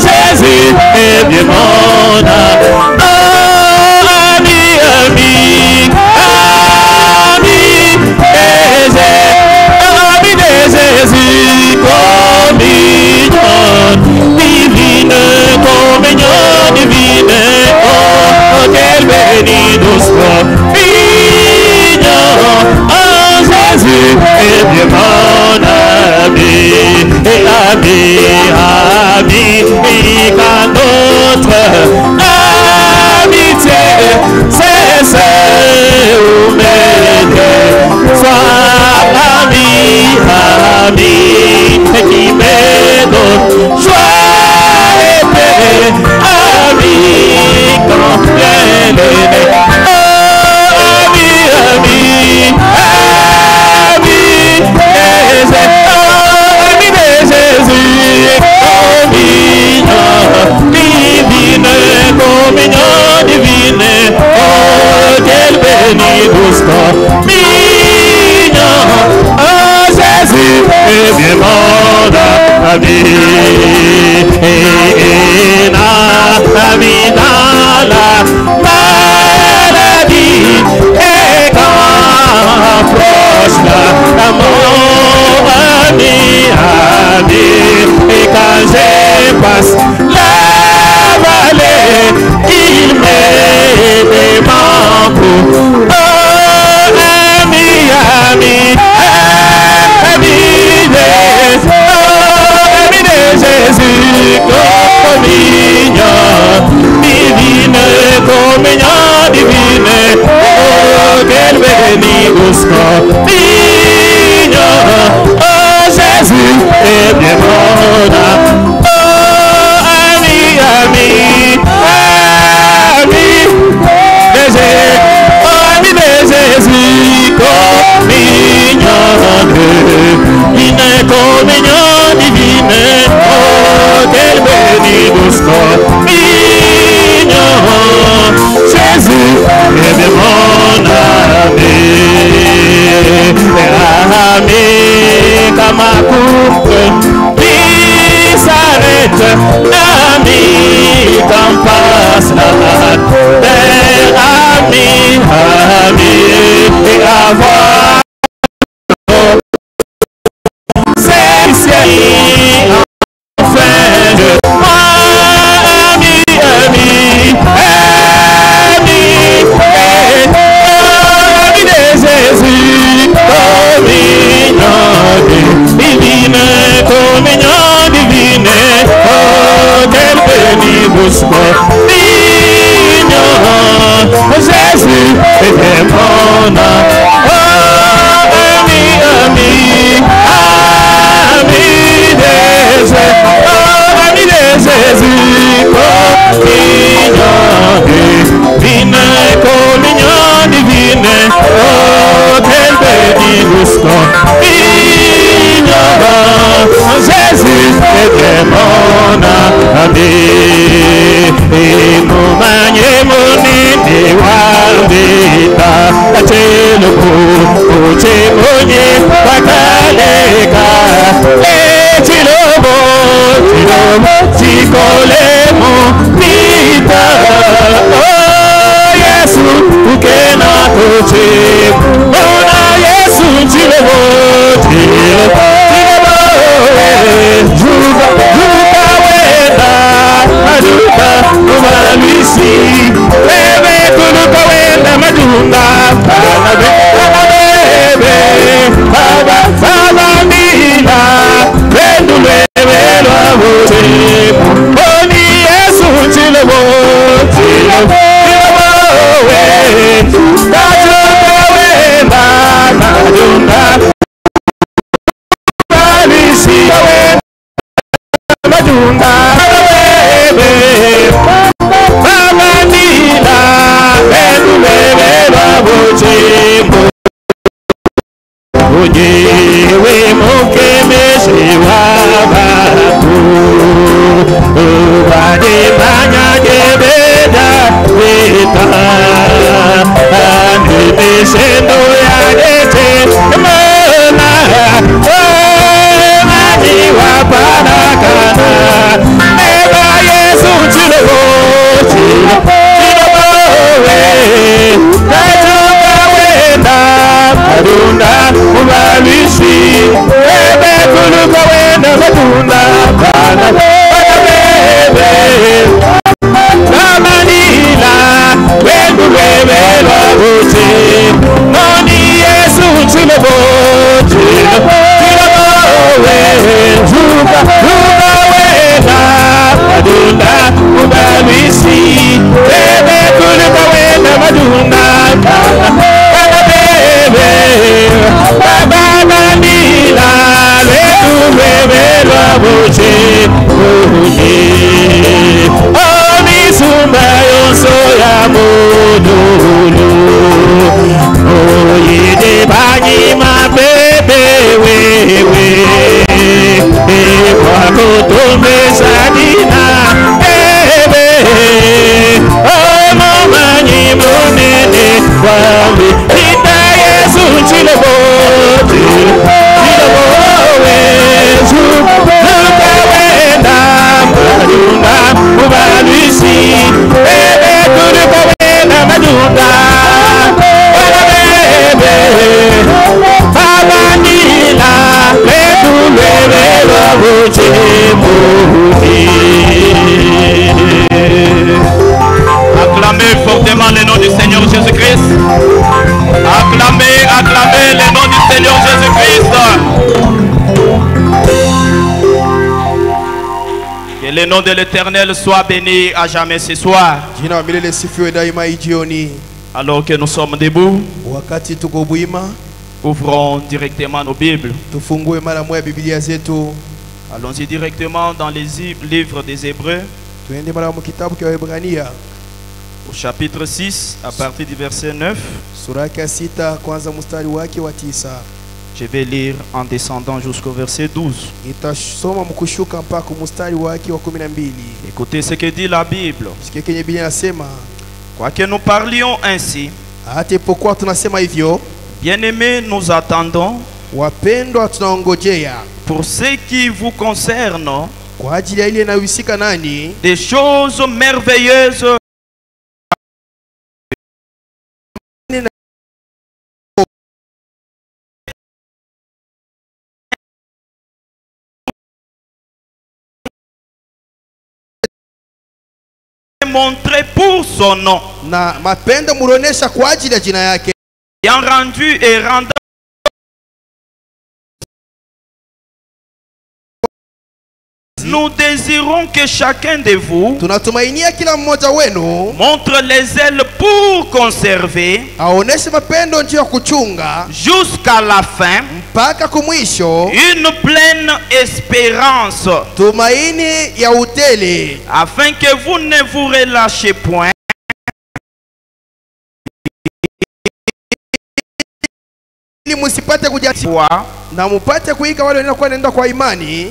Jésus est bien mon âme. Jésus, communion divine, oh, quel béni doucement, mignon, oh, Jésus est bien mon ami, et ami, et qu'à notre amitié, c'est celle où m'aider, sois ami, et qui me donne joie et paix, ami, quand elle est née. Oh, ami, de Jésus, communion divine, oh, quel béni doucement, mignon, oh, Jésus est bien mon ami, et ami dans la maladie, et quand approche l'amour, ami, et quand je passe la vallée, il met des manteaux. Oh, ami de Jésus, communion divine, oh, quel béni doucement, mignon, oh, Jésus est bien mon âme. Oh, ami de Jésus, communion divine, oh, quel béni doucement, mignon, Jésus est bien mon ami, comme ma coupe, il s'arrête, ami, comme passe la terre, ami, et avoir c'est ici, enfin de moi, ami de Jésus, communion divine, oh, quel béni doucement, mignon, Jésus est mon âme. Ami de Jésus, communion divine, oh, quel béni doucement, mignon, Jésus est mon ami, et nous manions ni waldita, c'est le coup, c'est mon nez, Tikolemo Nita, oh Yesu, ukena toche, oh Yesu, Tilemo, Maduka, Luisi, Leve, Kuluka, Wenda, Madunda, Bebe, Baba, Nila, Vendule. Boni Yesu Tilemo, Sendo ya dete mana, oh mululu oyede banyi mabebe wewe wakotombe sadina bebe omomanyi munene wambe ita Yesu chilobote chilobowezu nukawenda madunda ubalwisi bebe tulukawenda madunda bebe babanila letulwele babuche muhi. Acclamez fortement le nom du Seigneur Jésus-Christ. Acclamez, acclamez le nom du Seigneur Jésus-Christ. Que le nom de l'Éternel soit béni à jamais ce soir. Alors que nous sommes debout, ouvrons directement nos Bibles. Allons-y directement dans les livres des Hébreux. Au chapitre 6, à partir du verset 9. Je vais lire en descendant jusqu'au verset 12. Écoutez ce que dit la Bible. Quoique nous parlions ainsi, bien-aimés, nous attendons pour ce qui vous concerne des choses merveilleuses montré pour son nom, ayant rendu et rendant nous désirons que chacun de vous montre les ailes pour conserver jusqu'à la fin une pleine espérance, afin que vous ne vous relâchez point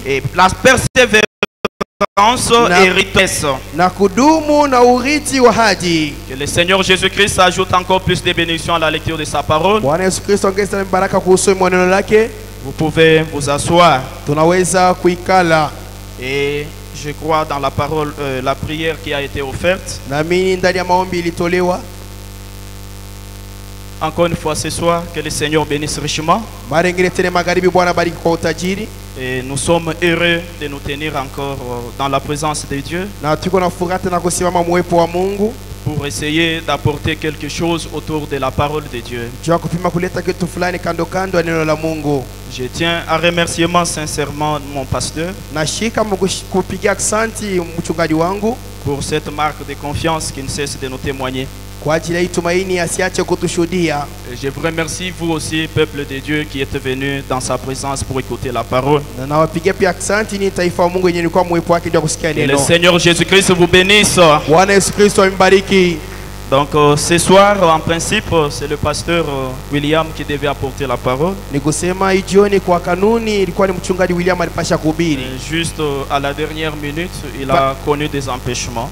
et la persévérance hériteuse. Que le Seigneur Jésus-Christ ajoute encore plus de bénédictions à la lecture de sa parole. Vous pouvez vous asseoir. Et je crois dans la parole, la prière qui a été offerte. Encore une fois ce soir, que le Seigneur bénisse richement. Et nous sommes heureux de nous tenir encore dans la présence de Dieu pour essayer d'apporter quelque chose autour de la parole de Dieu. Je tiens à remercier sincèrement mon pasteur pour cette marque de confiance qui ne cesse de nous témoigner. Et je vous remercie, vous aussi, peuple de Dieu, qui êtes venu dans sa présence pour écouter la parole. Que le Seigneur Jésus-Christ vous bénisse. Donc ce soir, en principe, c'est le pasteur William qui devait apporter la parole. Juste à la dernière minute, il a connu des empêchements.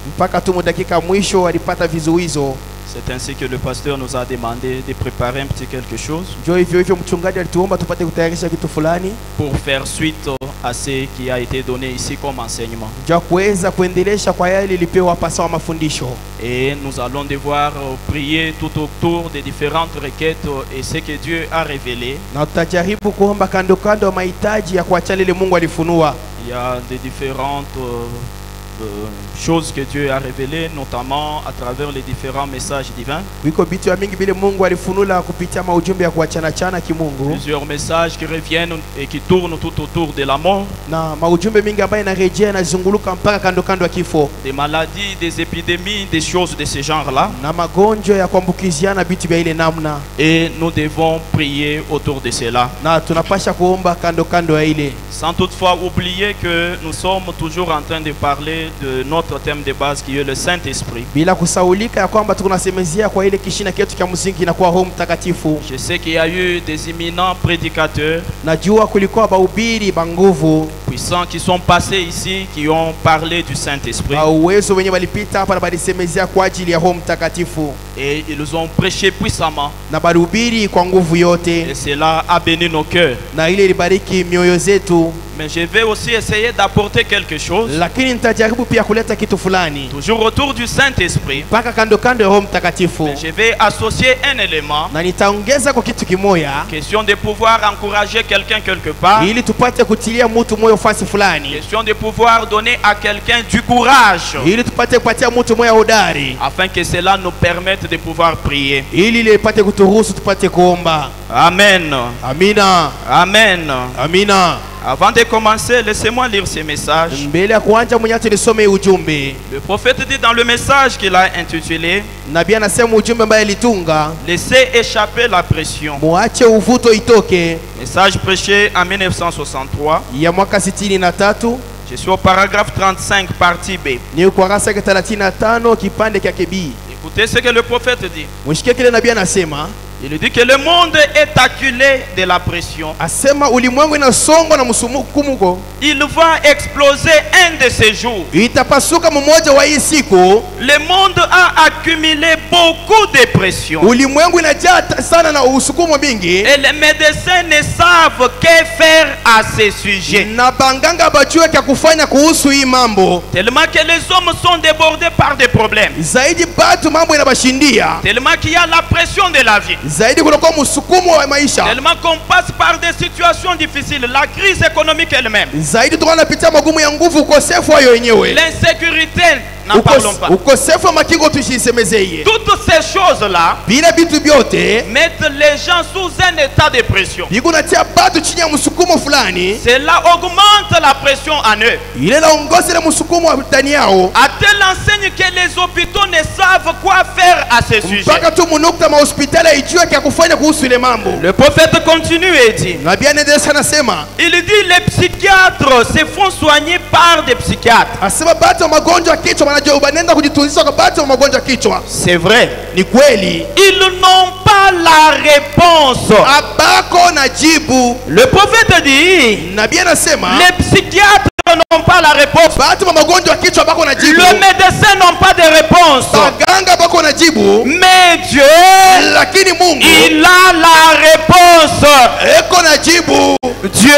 C'est ainsi que le pasteur nous a demandé de préparer un petit quelque chose pour faire suite à ce qui a été donné ici comme enseignement. Et nous allons devoir prier tout autour des différentes requêtes et ce que Dieu a révélé. Il y a des différentes choses que Dieu a révélées, notamment à travers les différents messages divins. Plusieurs messages qui reviennent et qui tournent tout autour de la mort. Des maladies, des épidémies, des choses de ce genre-là. Et nous devons prier autour de cela. Sans toutefois oublier que nous sommes toujours en train de parler parler de notre thème de base qui est le Saint-Esprit. Bila kusaulika ya kwamba tunasemezea kwa ile kishina kitu cha msingi na kwa Roho Mtakatifu. Je sais qu'il y a eu des éminents prédicateurs. Najua kulikuwa bahubiri ba nguvu puissants qui sont passés ici, qui ont parlé du Saint-Esprit. Uwezo wenye walipita hapa na balisemezea kwa ajili ya Roho Mtakatifu. Et ils ont prêché puissamment. Na balihubiri kwa nguvu yote. Et cela a béni nos cœurs. Na ile ilibariki mioyo zetu. Mais je vais aussi essayer d'apporter quelque chose. Lakini nitajaribu pia kuleta kitu fulani. Toujours autour du Saint-Esprit. Paka kando kando ya Roho Mtakatifu. Mais je vais associer un élément. Na nitaongeza kwa kitu kimoja. Question de pouvoir encourager quelqu'un quelque part. Ili tupate kutilia mtu moyo fasi fulani. Question de pouvoir donner à quelqu'un du courage. Ili tupate kupatia mtu moyo hodari. Afin que cela nous permette de pouvoir prier. Ili lipate kuturuhusu tupate kuomba. Amen. Amina. Amen. Amina. Avant de commencer, laissez-moi lire ce message. Mbele kuanza mwenyewe nisome ujumbe. Le prophète dit dans le message qu'il a intitulé Nabii anasema ujumbe ambaye alitunga, laissez échapper la pression. Muache uvuto itoke. Message prêché en 1963. Ya mwaka 63. Je suis au paragraphe 35 partie B. Ni ukurasa 35 kipande cha B. Écoutez ce que le prophète dit. Mshike kile nabii anasema. Il dit que le monde est acculé de la pression. Asema ulimwengu inasongwa na msumuko. Il va exploser un de ces jours. Itapasuka mmoja wa hii siku. Le monde a accumulé beaucoup de pression. Ulimwengu inajaa sana na usukumo mingi. Et les médecins ne savent que faire à ce sujet. Na banganga bajue kya kufanya kuhusu hii mambo. Tellement que les hommes sont débordés par des problèmes. Zaidi batu mambo inabashindia. Tellement qu'il y a la pression de la vie. Zaidi kunakuwa msukumo wa maisha. Tellement qu'on passe par des situations difficiles, la crise économique elle-même. Zaidi tunapitia magumu ya nguvu, ukosefu hayo wenyewe. L'insécurité, n'en parlons pas. Ukosefu wa makingo tushisemezeye. Toutes ces choses-là bila bitu byote mettent les gens sous un état de pression. Bikunatia batu chini ya msukumo fulani. Cela augmente la pression en eux. Ile naongoza ile msukumo ndani yao. À telle enseigne que les hôpitaux ne savent quoi faire à ce sujet. Mpaka tu munukta mahospitali ijue kya kufanya kuhusu ile mambo. Le prophète continue et dit. Nabii anaendelea anasema. Il dit les psychiatres se font soigner par des psychiatres. Asema batu wa magonjwa kichwa wanajua banenda kujitunzisha kwa batu wa magonjwa kichwa. C'est vrai. Ni kweli. Ils n'ont pas la réponse. Abako na jibu. Le prophète dit. Nabii anasema. Les psychiatres n'ont pas la réponse. Batu wa magonjwa kichwa bako na jibu. Le médecin n'ont pas de réponse. Baganga bako na jibu. Mais Dieu, lakini Mungu, il a la réponse. Eko na jibu. Dieu,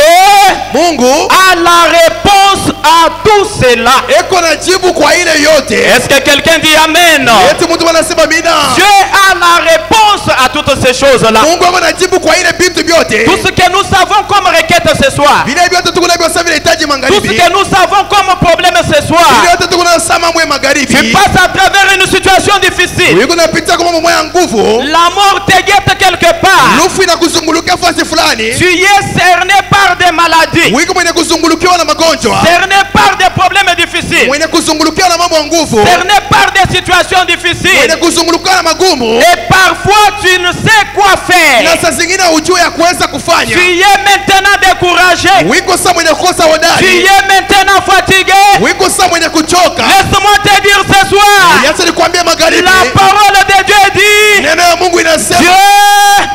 Mungu, a la réponse à tout cela. Eko na jibu kwa ile yote. Est-ce que quelqu'un dit amen? Eti mtu anasema mina. Dieu a la réponse à toutes ces choses-là. Mungu ako na jibu kwa ile vitu vyote. Tout ce que nous savons comme requête ce soir. Vile vyote tunavyosa vile hitaji magharibi. Tout ce que nous savons comme problème ce soir. Vile vyote tunasema mwe magharibi. Tu passes à travers une situation difficile. Wewe unapita kama mambo ya nguvu. La mort te guette quelque part. Lufu inakuzungulukia fasi fulani. Tu es cerné par des maladies. Wewe mwenye kuzungulukiwa na magonjwa. Cerné par des problèmes difficiles. Mwenye kuzungulukiwa na mambo ya nguvu. Cerné par des situations difficiles. Mwenye kuzungulukiwa na magumu. Et parfois tu ne sais quoi faire. Na saa zingine hujui ya kuweza kufanya. Tu es maintenant découragé. Wiko saa mwenye kukosa hodari. Tu es maintenant fatigué. Wiko saa mwenye kuchoka. Laisse-moi te dire ce soir. Niache nikwambie magharibi. La parole de Dieu dit. Neno ya Mungu inasema. Dieu.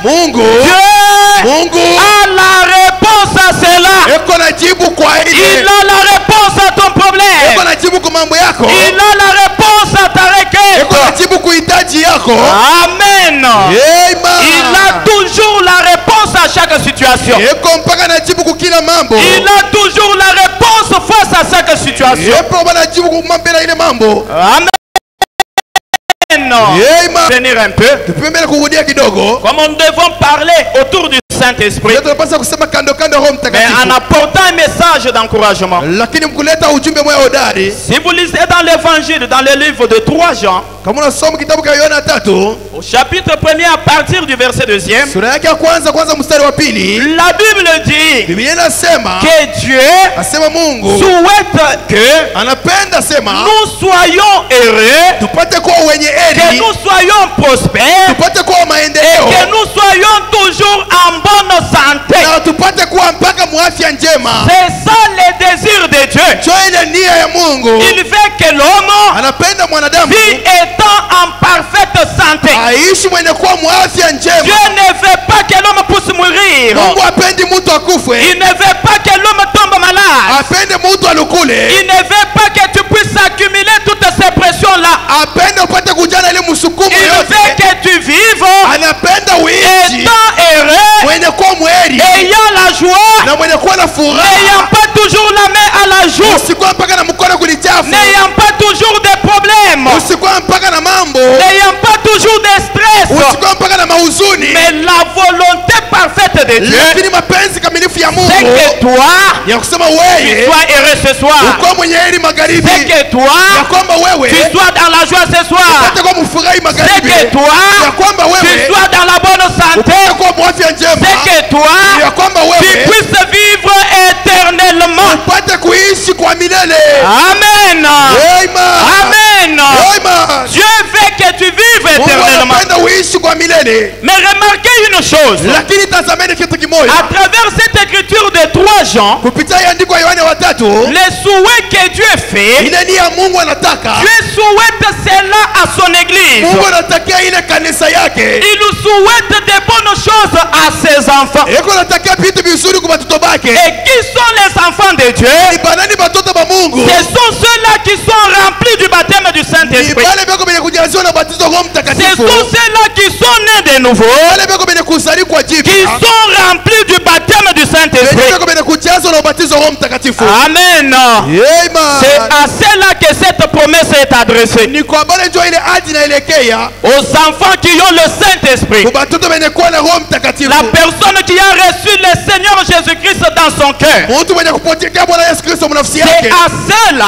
Mungu. Dieu. Mungu. A la réponse à cela. Eko na jibu kwa ile. Il a la réponse à ton problème. Eko na jibu kwa mambo yako. Il a la réponse à ta requête. Eko na jibu kwa hitaji yako. Amen. Amen. Il a toujours la réponse à chaque situation. Eko mpaka na jibu kwa kila mambo. Il a toujours la réponse face à chaque situation. Eko na jibu kwa mambo na ile mambo. Amen. Amen. Venir un peu. Tupemele kurudia kidogo. Comme nous devons parler autour du Saint-Esprit. Tunapaswa kusema kando kando Roho Mais Mtakatifu. en apportant un message d'encouragement. Lakini mkuleta ujumbe moyo hodari. Si vous lisez dans l'évangile, dans le livre de 3 Jean, kama unasoma kitabu cha Yohana 3, Au chapitre 1er à partir du verset 2e, sura yake ya kwanza mstari wa pili, la Bible dit Biblia inasema que Dieu asema Mungu souhaite que anapenda sema nous soyons heureux, tupate kuwa wenye que heri, nous soyons prospères, tupate kuwa maendeleo, que nous soyons toujours en bonne santé. na tupate kuwa mpaka muafya njema. C'est ça le désir de Dieu. Jo ile nia ya Mungu. Il veut que l'homme Anapenda mwanadamu vit étant en parfaite santé. aishi mwenye kuwa muafya njema. Dieu ne veut pas que l'homme puisse mourir. Mungu apendi mtu akufe. Il ne veut pas que l'homme tombe malade. Apende mtu alukule. Il ne veut pas que tu puisses accumuler toutes ces pressions-là. Apende upate kujana ile msukumo Il yote. veut que tu vives Anapenda uishi étant heureux, mwenye kuwa mweri ayant la joie, na mwenye kuwa na furaha. n'ayant pas toujours la main à la joue, Usikuwa mpaka na mkono kulichafu. n'ayant pas toujours des problèmes, Usikuwa mpaka na mambo. n'ayant pas toujours de stress, Usikuwa mpaka na mahuzuni. mais la volonté parfaite de Dieu, Lakini mapenzi kamilifu ya Mungu c'est que toi, ya kusema tu wewe sois heureux ce soir. uko mwenye heri magharibi, C'est que ya toi, kwamba wewe tu sois dans la joie ce soir. upate kuwa mfurahi C'est magharibi, que toi, ya kwamba tu wewe sois dans la bonne santé. upate kuwa mwafya njema, C'est que toi, ya kwamba tu wewe puisses vivre éternellement. upate kuishi kwa milele. Amen. Amen. Amen. Amen. Dieu veut que tu vives Mungu éternellement. anapenda uishi kwa milele. Mais remarquez une chose. Lakini tazameni kitu kimoja. À travers cette écriture de 3 Jean, Kupitia hii andiko ya Yohane watatu, les souhaits que Dieu fait, ile nia Mungu anataka. Dieu souhaite cela à son église. Mungu anatakia ile kanisa yake. Il souhaite de bonnes choses à ses enfants. Yeko anatakia vitu vizuri kwa watoto wake. Et qui sont les enfants de Dieu? Ni banani batoto ba Mungu? Ce sont ceux-là qui sont remplis du baptême du Ni Saint-Esprit. wale beko benye kujaziwa na batizo wa Roho Ce Mtakatifu. sont ceux-là qui sont nés de nouveau, Wale beko benye kuzaliwa qui jipya. sont remplis du baptême du Benye Saint-Esprit. beko benye kujazwa na ubatizo wa Roho Mtakatifu. Amen. Amen. C'est à cela que cette promesse est adressée. Ni kwa bale ndio ile ahadi inaelekea Aux enfants qui ont le Saint-Esprit. kwa batoto benye kuwa na Roho Mtakatifu. La personne qui a reçu le Seigneur Jésus-Christ dans son cœur. Mtu mwenye kupokea Bwana Yesu Kristo mnafsi C'est yake. à ceux-là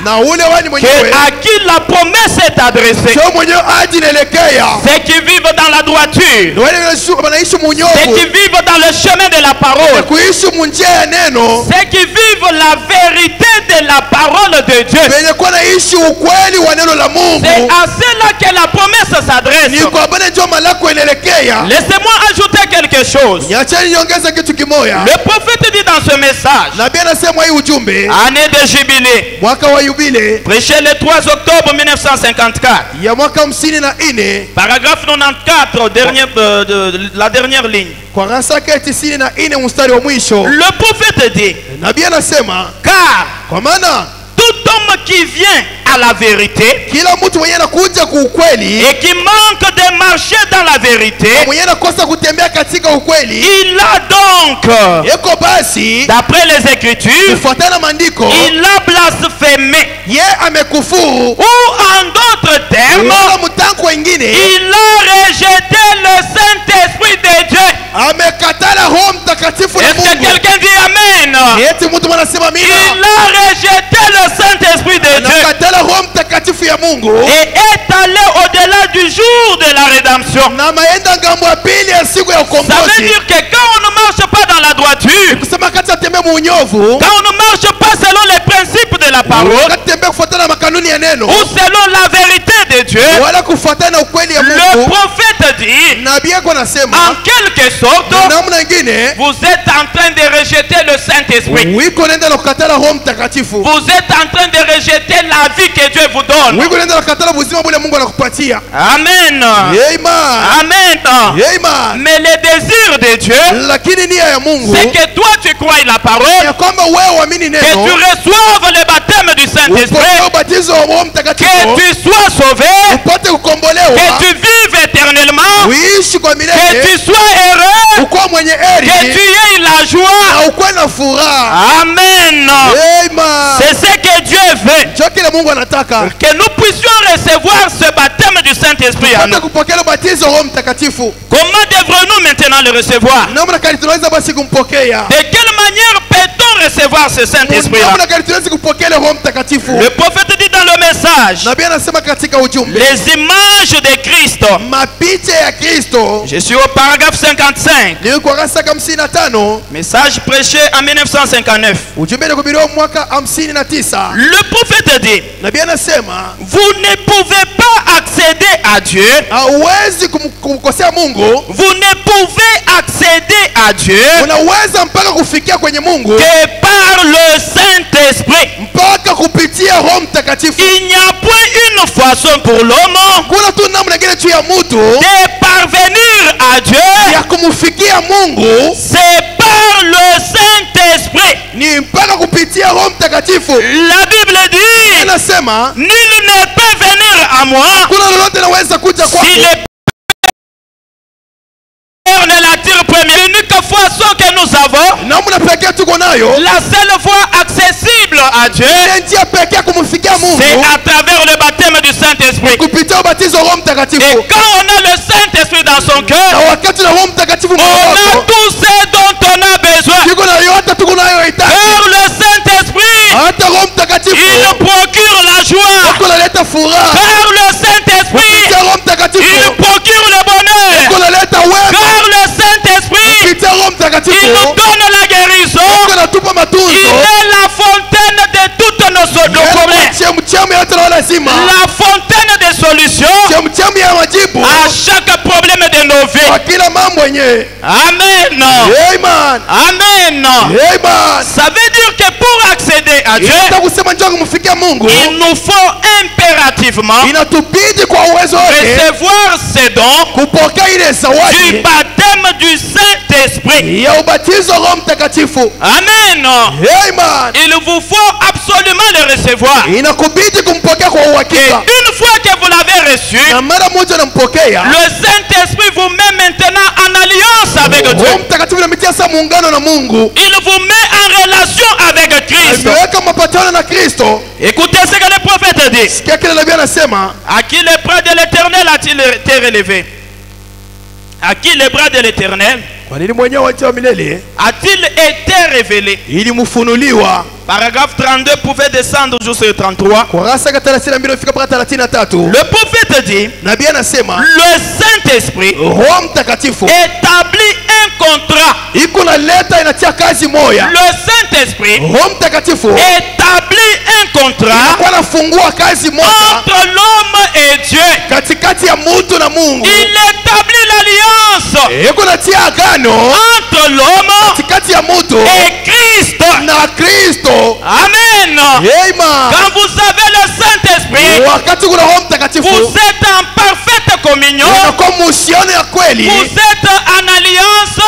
Na ule wani mwenyewe. à qui la promesse est adressée. Sio mwenyewe ahadi inaelekea. Ceux qui vivent dans la droiture. Ni wale wanaishi Ceux munyofu. qui vivent dans le chemin de la parole. Kuishi munjia ya neno. Ceux qui vivent la vérité de la parole de Dieu. Benye kuwa naishi ukweli wa neno la Mungu. C'est à ceux-là que la promesse Ni s'adresse. kwa bale ndio malako inaelekea. Laissez-moi ajouter quelque chose. Niacheni niongeze kitu kimoja. Le prophète dit dans ce message, Nabii anasema hii ujumbe année de jubilé, mwaka wa yubile prêché le 3 octobre 1954, ya mwaka 54 paragraphe 94, la dernière ligne. kwa rasa yake 94 mstari wa mwisho. Le prophète dit, Nabii anasema car kwa maana tout homme qui vient à la vérité kila mtu mwenye anakuja kwa ukweli et qui manque de marcher dans la vérité, mwenye anakosa kutembea katika ukweli, il a donc, yeko basi d'après les Écritures, kufuatana na maandiko il a blasphémé. ye amekufuru, Ou en d'autres termes, wala mtango wengine il a rejeté le Saint-Esprit de Dieu. amekatala Roho Mtakatifu na Est-ce que Mungu. quelqu'un dit Amen? Eti mtu anasema Il mina a rejeté le Saint-Esprit de Dieu anakatala Roho Mtakatifu ya Mungu et est allé au-delà du jour de la rédemption. na maenda ngambo ya pili ya siku ya Ça veut ukombozi. dire que quand on ne marche pas dans la droiture, Kusema kati atembea muunyovu, quand on ne marche pas selon les principes de la parole kati tembea kufuatana na makanuni ya neno ou selon la vérité de Dieu, wala kufuatana na ukweli ya le Mungu, prophète dit, nabii yako anasema en quelque sorte, namna nyingine vous êtes en train de rejeter le Saint-Esprit. wiko nenda na kukatala Roho Mtakatifu, Vous êtes en train de rejeter la vie que Dieu vous donne. wiko nenda na kukatala buzima bule Mungu anakupatia. Amen. Amen. Amen. Amen. Mais le désir de Dieu, Lakini nia ya Mungu c'est que toi tu crois la parole, ya kwamba wewe uamini que tu neno, reçoives le baptême du upokee Saint-Esprit, ubatizo wa Roho Mtakatifu, que tu sois sauvé, upate kukombolewa, que tu vives éternellement, uishi kwa que milele, tu sois heureux, ukuwa mwenye que tu heri aies la joie. na ukuwe na furaha. Amen. Amen. C'est ce que Dieu veut. Ndio kile Mungu anataka. Que nous puissions recevoir ce baptême du Saint-Esprit en nous. Upate kupokea ubatizo wa Roho Mtakatifu. Comment devrons-nous maintenant le recevoir? Namna gani tunaweza basi kumpokea? De quelle manière peut-on recevoir ce Saint-Esprit-là? Namna gani tunaweza kupokea Roho Mtakatifu? Le prophète dit dans le message, message, nabii anasema katika ujumbe, les images de Christ. mapicha ya Kristo. Je suis au paragraphe 55. Ni kurasa 55. Message prêché en 1959. Ujumbe ulihubiriwa mwaka 59. Le prophète dit, Nabii anasema, vous ne pouvez pas accéder à Dieu. hauwezi kumkosea Mungu. Vous ne pouvez accéder à Dieu Unaweza mpaka kufikia kwenye Mungu que par le Saint-Esprit. mpaka kupitia Roho Mtakatifu. Il n'y a point une façon pour l'homme Kuna tu namna nyingine tu ya mtu de parvenir à Dieu. ya kumfikia Mungu C'est par le Saint-Esprit. ni mpaka kupitia Roho Mtakatifu. La Bible dit, Inasema nul ne peut venir à moi kuna lolote naweza kuja kwako si le Père ne l'attire premier. L'unique façon que nous avons, namna pekee tuko nayo, la seule voie accessible à Dieu, ile njia pekee kumfikia Mungu c'est à travers le baptême du Saint-Esprit. kupitia ubatizo wa Roho Mtakatifu. Et quand on a le Saint-Esprit dans son Na cœur, wakati na Roho Mtakatifu on a mwako, tout ce dont on a besoin. tuko na yote tuko nayo hitaji. Car le Saint-Esprit, Hata Roho Mtakatifu il procure la joie. kunaleta furaha. Car le Saint-Esprit, Kupitia Roho Mtakatifu il procure le bonheur. kunaleta wema. Car le Saint-Esprit, Kupitia Roho il Mtakatifu nous donne la guérison. kunatupa Il matunzo. est la fontaine de toutes nos problèmes. Chemchemi yote na lazima. La fontaine des solutions Chemchemi ya majibu à chaque problème de nos vies. kwa kila mambo yenyewe. Amen. Amen. Amen. Amen. Ça veut dire que pour accéder à Dieu, Inataka kusema njoo kumfikia Mungu, il nous faut impérativement inatubidi kwa uwezo wake recevoir ces dons kupokea ile du zawadi baptême du Saint-Esprit. ya ubatizo wa Roho Mtakatifu. Amen. Amen. Il vous faut absolument le recevoir. Inakubidi kumpokea kwa Et uhakika. une fois que vous l'avez reçu, Na mara moja unampokea, le Saint-Esprit vous met maintenant en alliance avec Dieu. Roho Mtakatifu anametia sasa muungano na Mungu. Il vous met en relation avec Christ. Ameweka mapatano na Kristo. Écoutez ce que le prophète dit. Sikia kile nabii anasema, À qui les bras de l'Éternel a-t-il été relevé? À qui les bras de l'Éternel kwa nini mwenyewe wa milele a-t-il été révélé? ilimfunuliwa. Paragraphe 32 pouvait descendre jusqu'au 33. Kurasa ya 32 ifika mpaka 33. Le prophète dit, Nabii anasema le Saint-Esprit Roho Mtakatifu établit un contrat. iko na leta inatia kazi moya. Le Saint-Esprit Roho Mtakatifu établit un contrat kwa nafungua kazi moja entre l'homme et Dieu. katikati ya mtu na Mungu. Il établit l'alliance Iko natia agano entre l'homme katikati ya mtu et Christ. na Kristo. Amen. Amen. Quand vous avez le Saint-Esprit, Wakati kuna Roho Mtakatifu vous êtes en parfaite communion. unakuwa muhusiano ya kweli, Vous êtes en alliance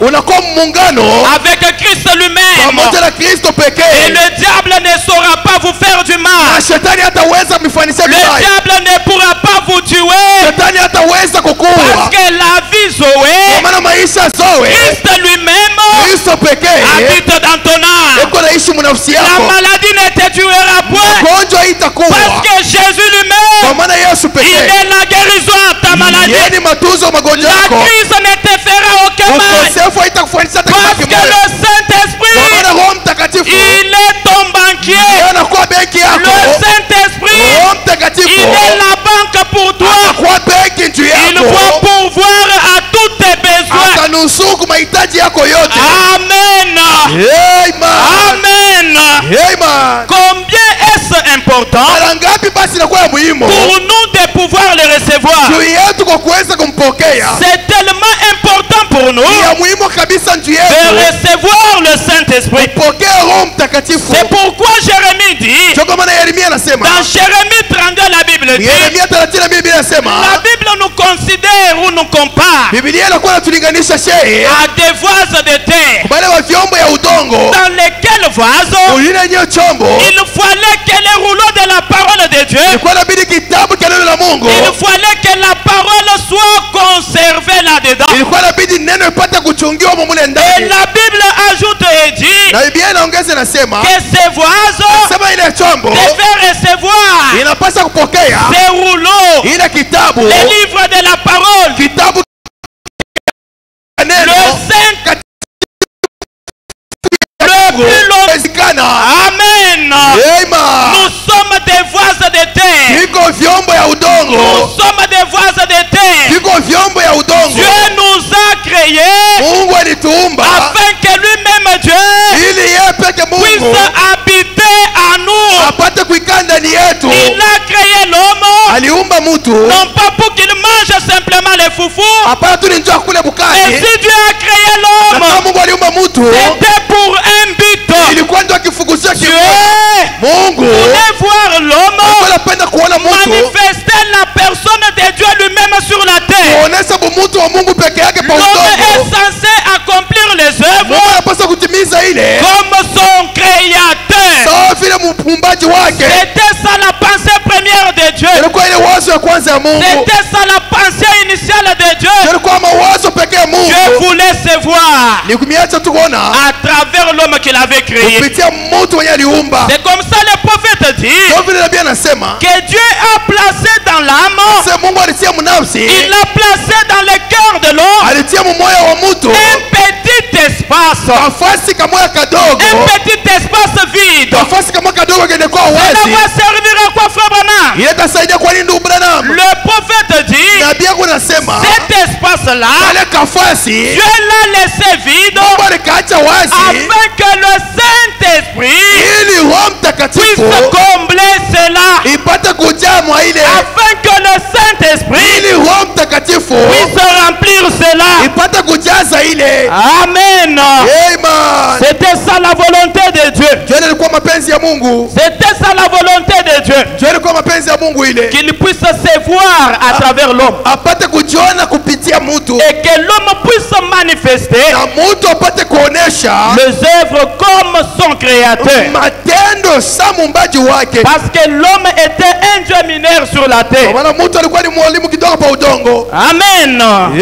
unakuwa muungano avec Christ lui-même. pamoja na Kristo Et pekee. le diable ne saura pas vous faire du mal. Na shetani hataweza kufanisha Le vibaya. diable ne pourra pas vous tuer. Shetani hataweza Parce kukuua. que la vie Kwa Zoé, maana maisha Zoe, Christ lui-même Kristo pekee habite dans ton âme. iko naishi mnafsi La yako. maladie ne te tuera point. Gonjwa itakuwa Parce que Jésus kwa lui-même, maana Yesu il pekee est la guérison à ta maladie. yeye ni matunzo wa magonjwa La yako. crise ne te fera aucun mal. Ukosefu haitakufanisha hata Parce kitu que le kimoja. Kwa Saint-Esprit, maana Roho Mtakatifu il est ton banquier. yeye anakuwa benki Le yako. Saint-Esprit, Roho il Mtakatifu est la banque pour toi. anakuwa benki juu Il yako. va pourvoir à tous tes besoins. Atanusuku mahitaji yako yote. Amen. Amen. Amen. Amen. Combien est-ce important Mara ngapi basi inakuwa ya muhimu pour nous de pouvoir le recevoir? juu yetu kwa kuweza kumpokea? C'est tellement important pour nous Ni ya muhimu kabisa juu de yetu recevoir le Saint-Esprit. kupokea Roho Mtakatifu. C'est pourquoi Jérémie dit, Ndio kwa maana Yeremia anasema, dans Jérémie 32, la Bible dit, Yeremia 32 Biblia inasema, la Bible nous considère ou nous compare Biblia inakuwa inatulinganisha shehe à des vases de terre wale wa vyombo ya udongo. dans lesquels vases Ulile yenyewe chombo il fallait que les rouleaux de la parole de Dieu, ilikuwa inabidi kitabu cha neno la Mungu, il fallait que la parole soit conservée là-dedans. ilikuwa inabidi neno ipate kuchungiwa mumule Et ndani. la Bible ajoute et dit Na Biblia inaongeza inasema, que ces vases sema ile chombo devaient recevoir inapaswa kupokea ces rouleaux, ile kitabu, les livres de la parole, kitabu cha le neno Saint, Mungu. Inawezekana. Amen. Amen. Nous sommes des vases de terre. vyombo ya Nous udongo. sommes des vases de terre. Viko vyombo ya udongo. Dieu nous a créés Mungu alituumba afin que lui-même, Dieu, ili yeye peke Mungu puisse habiter en nous. apate kuikaa ndani yetu. Il a créé l'homme, Aliumba mtu non pas pour qu'il mange simplement les foufous, hapana tu ni njoo akule mais bukati. si Dieu a créé Na kama l'homme, Mungu aliumba mtu c'était pour un but. ilikuwa ndio akifukuzia Dieu kimoja. Mungu voulait voir l'homme anapenda kuona mtu manifester la personne de Dieu lui-même sur la terre. kuonesha mtu wa Mungu peke yake pa L'homme est udongo. censé accomplir les Mungu œuvres anapaswa kutimiza ile comme son créateur. sawa vile muumbaji wake. C'était ça la pensée première de Dieu. Ilikuwa ile wazo ya kwanza ya Mungu. C'était ça la pensée initiale de Dieu. Ilikuwa mawazo pekee ya Mungu. Dieu voulait se voir Ni kumiacha tukuona à travers l'homme qu'il avait créé. kupitia mtu mwenye aliumba. C'est comme ça le prophète dit Ndio vile nabii anasema que Dieu a placé dans l'âme, sasa Mungu alitia mnafsi, il a placé dans le cœur de l'homme alitia moyo wa mtu un petit espace, nafasi kama kadogo, un petit espace vide. nafasi kama kadogo ingekuwa Ça wazi. va servir à quoi, frère Branham? Ile itasaidia kwa nini ndugu Branham? Le prophète dit Nabii yangu anasema cet espace-là, ile kafasi Dieu l'a laissé vide Mungu alikaacha wazi afin que le Saint-Esprit ili Roho Mtakatifu puisse combler cela, ipate kujaa mwa ile, afin que le Saint-Esprit ili Roho Mtakatifu puisse remplir cela. ipate kujaza ile. Amen. Amen. C'était ça la volonté de Dieu. Ndio ilikuwa mapenzi ya Mungu. C'était ça la volonté de Dieu. Ndio ilikuwa mapenzi ya Mungu ile. Qu'il puisse se voir à travers l'homme. Apate kujiona kupitia mtu Et que l'homme puisse manifester na mtu apate kuonesha les œuvres comme son créateur. matendo sa muumbaji wake. Parce que l'homme était un Dieu mineur sur la Kwa terre. maana mtu alikuwa ni mwalimu kidogo pa udongo. Amen. Amen.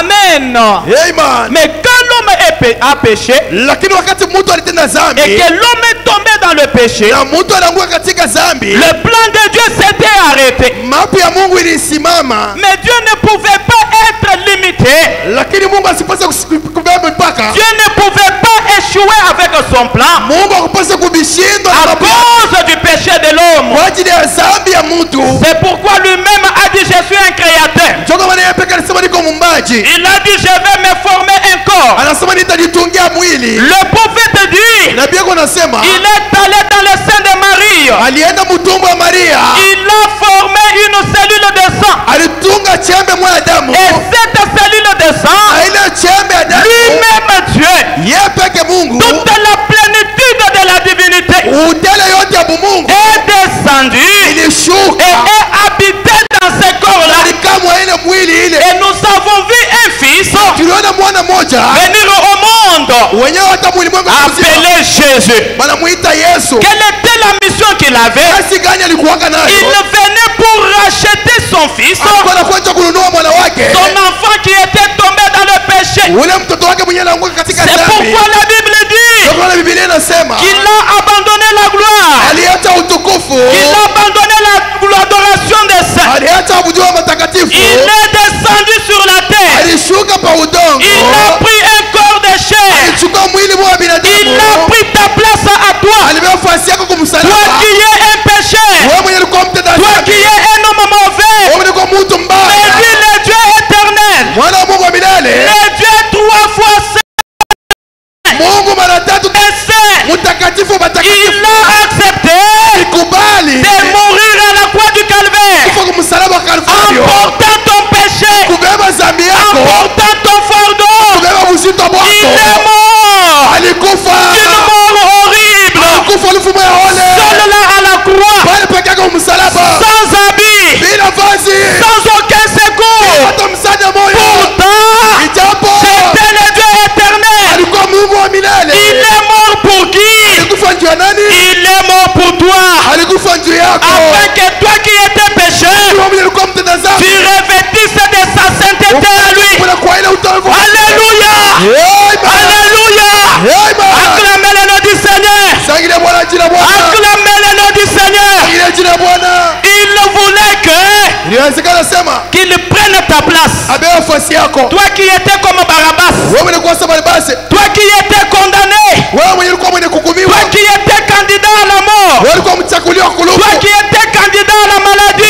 Amen. Amen. Mais quand l'homme a péché Lakini wakati mtu alitenda et dhambi que l'homme est tombé dans le péché, na mtu anaanguka katika dhambi, le plan de Dieu s'était arrêté. mapu ya Mungu ilisimama. Mais Dieu ne pouvait pas être limité. Lakini Mungu asipaswe kubeba mipaka. Dieu ne pouvait pas échouer avec son plan Mungu akupaswa kubishindwa à na mapu cause du péché de l'homme. kwa ajili ya dhambi ya mtu. C'est pourquoi lui-même a dit je suis un créateur. Ndio maana yeye pekee alisema niko muumbaji. Il a dit je vais me former un corps. Anasema nitajitungia mwili. Le prophète dit Nabii yako anasema il est allé dans le sein de Marie. alienda mtumbo wa Maria. Il a formé une cellule de sang. Alitunga chembe mwa ya damu. Et cette cellule de sang, Na ile chembe ya damu lui-même Dieu, yeye peke Mungu toute la plénitude de la divinité udele yote ya Mungu est descendue et ilishuka est habitée dans ce corps-là. alikamwa ile mwili ile. Et nous avons vu un fils Tuliona mwana mmoja venir au monde wenyewe hata ulimwengu appelé Jésus. wanamuita Yesu. Quelle était la mission qu'il avait? Kazi gani alikuwaka Il nayo? venait pour racheter son fils, Alikuwa anakuja kununua mwana wake, son enfant qui était tombé dans le péché. ule mtoto wake mwenyewe anaanguka katika C'est dhambi. pourquoi la Bible dit Ndio maana Biblia inasema qu'il a abandonné la gloire, aliacha utukufu, qu'il a abandonné l'adoration des saints. aliacha abudu wa matakatifu, Il est descendu sur la terre. alishuka pa udongo, Il a pris un corps de chair. alichukua mwili mwa Il a binadamu, pris ta place à toi. alibeba nafasi yako Toi kumsalaba. qui es un pécheur, Wewe mwenye ulikuwa mtenda toi dhambi, qui es un homme mauvais, wewe ulikuwa mtu mais mbaya, lui le Dieu éternel, mwana wa Mungu wa milele, le Dieu 3 fois Mungu mara tatu saint, mtakatifu matakatifu, il a accepté kubali de mourir à la croix du calvaire, kufa kumsalaba wa Kalvario, emportant ton péché, kubeba dhambi yako, emportant ton fardeau. kubeba uzito Il est wako. mort Alikufa, d'une mort horrible, alikufa alifu ya ole, seul là à la croix, pale peke yake kumsalaba, sans habit, bila vazi, sans aucun secours. hata msaada moyo. Pourtant, Ijapo c'était le Dieu éternel. alikuwa Mungu wa milele, Il est mort pour qui? alikufa juu ya nani? Il est mort pour toi. Alikufa juu yako. Afin que toi qui étais pécheur, Wewe mwenye ulikuwa mtenda tu dhambi, revêtisses de sa sainteté à lui. kuna kwa ile utaovu. Alléluia. Amen. Alléluia. Amen. Acclamez le nom du Seigneur. Sangilia Bwana, jina Bwana. Acclamez le nom du Seigneur. Sangilia jina Bwana. Il voulait Inawezekana sema qu'il prenne ta place. abeba nafasi yako. Toi qui étais comme Barabbas. Wewe mwenye kuwa sema basi. Toi qui étais condamné. Wewe mwenye ulikuwa mwenye kuhukumiwa. Toi qui étais candidat à la mort. Wewe ulikuwa mchaguliwa Toi kulufu. qui étais candidat à la maladie.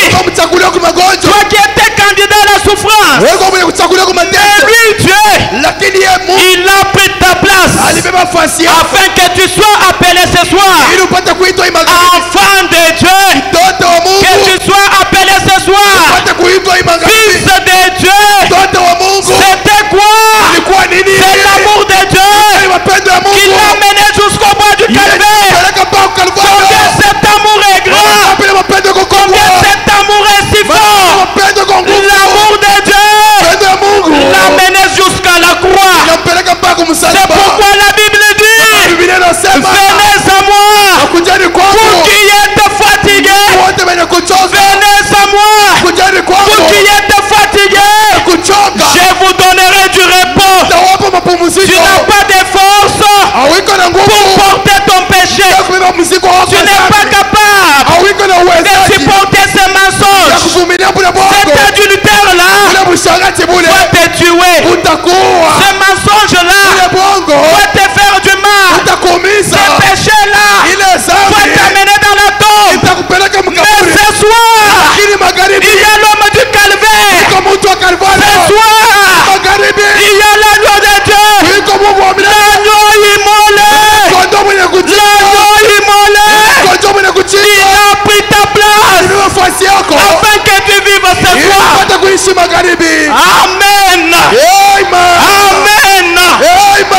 nafasi yako afin que tu sois appelé ce soir ili upate kuitwa hii magharibi. enfant de Dieu, Mtoto wa Mungu que tu sois appelé ce soir upate kuitwa hii magharibi. fils de Dieu. Mtoto wa Mungu C'était quoi? ilikuwa nini? C'est l'amour de Dieu Ni mapendo ya qui Mungu l'a mené jusqu'au bout du calvaire. peleka mpaka Kalvari. Combien cet amour est grand, Ile mapendo kwa combien Mungu. cet amour est si fort. Mapendo kwa Mungu. L'amour de Dieu Mapendo ya Mungu l'a mené jusqu'à la croix. inampeleka mpaka C'est kumsalaba. pourquoi la Bible dit, Biblia inasema venez à moi, kujani vous kwangu qui êtes fatigués, wote wenye kuchoka. venez à moi, Kujani vous kwangu qui êtes fatigués, kuchoka. je vous donnerai du repos. Tawapa Tu mapumziko. n'as pas de force Hawiko na pour nguvu porter ton péché. ya kubeba mzigo wako. Tu n'es pas capable Hawiko na de uwezaji supporter ces ya mensonges. kuvumilia bure Cet bwako. adultère-là Ule busharati bule va te tuer. utakuwa. Ce mensonge-là Ule bongo va te faire du mal. utakuumiza. Ce péché-là Ile va zambi t'amener dans la tombe. itakupeleka Mais mkaburi. ce soir, Lakini magharibi il y a l'homme du calvaire. iko mtu wa Kalvari. Ce soir, Magharibi il y a l'agneau de Dieu. iko Mungu wa milele. L'agneau immolé. Kondoo mwenye kuchinja. L'agneau immolé. Kondoo mwenye Il kuchinja. a pris ta place Ni nafasi yako. afin que tu vives ce Ili soir. upate kuishi magharibi. Amen. Amen. Amen. Amen.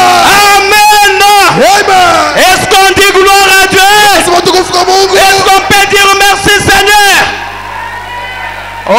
Amen. Amen. Est-ce qu'on dit gloire à Dieu? Sema utukufu kwa Mungu. Est-ce qu'on peut dire merci Seigneur? Oh,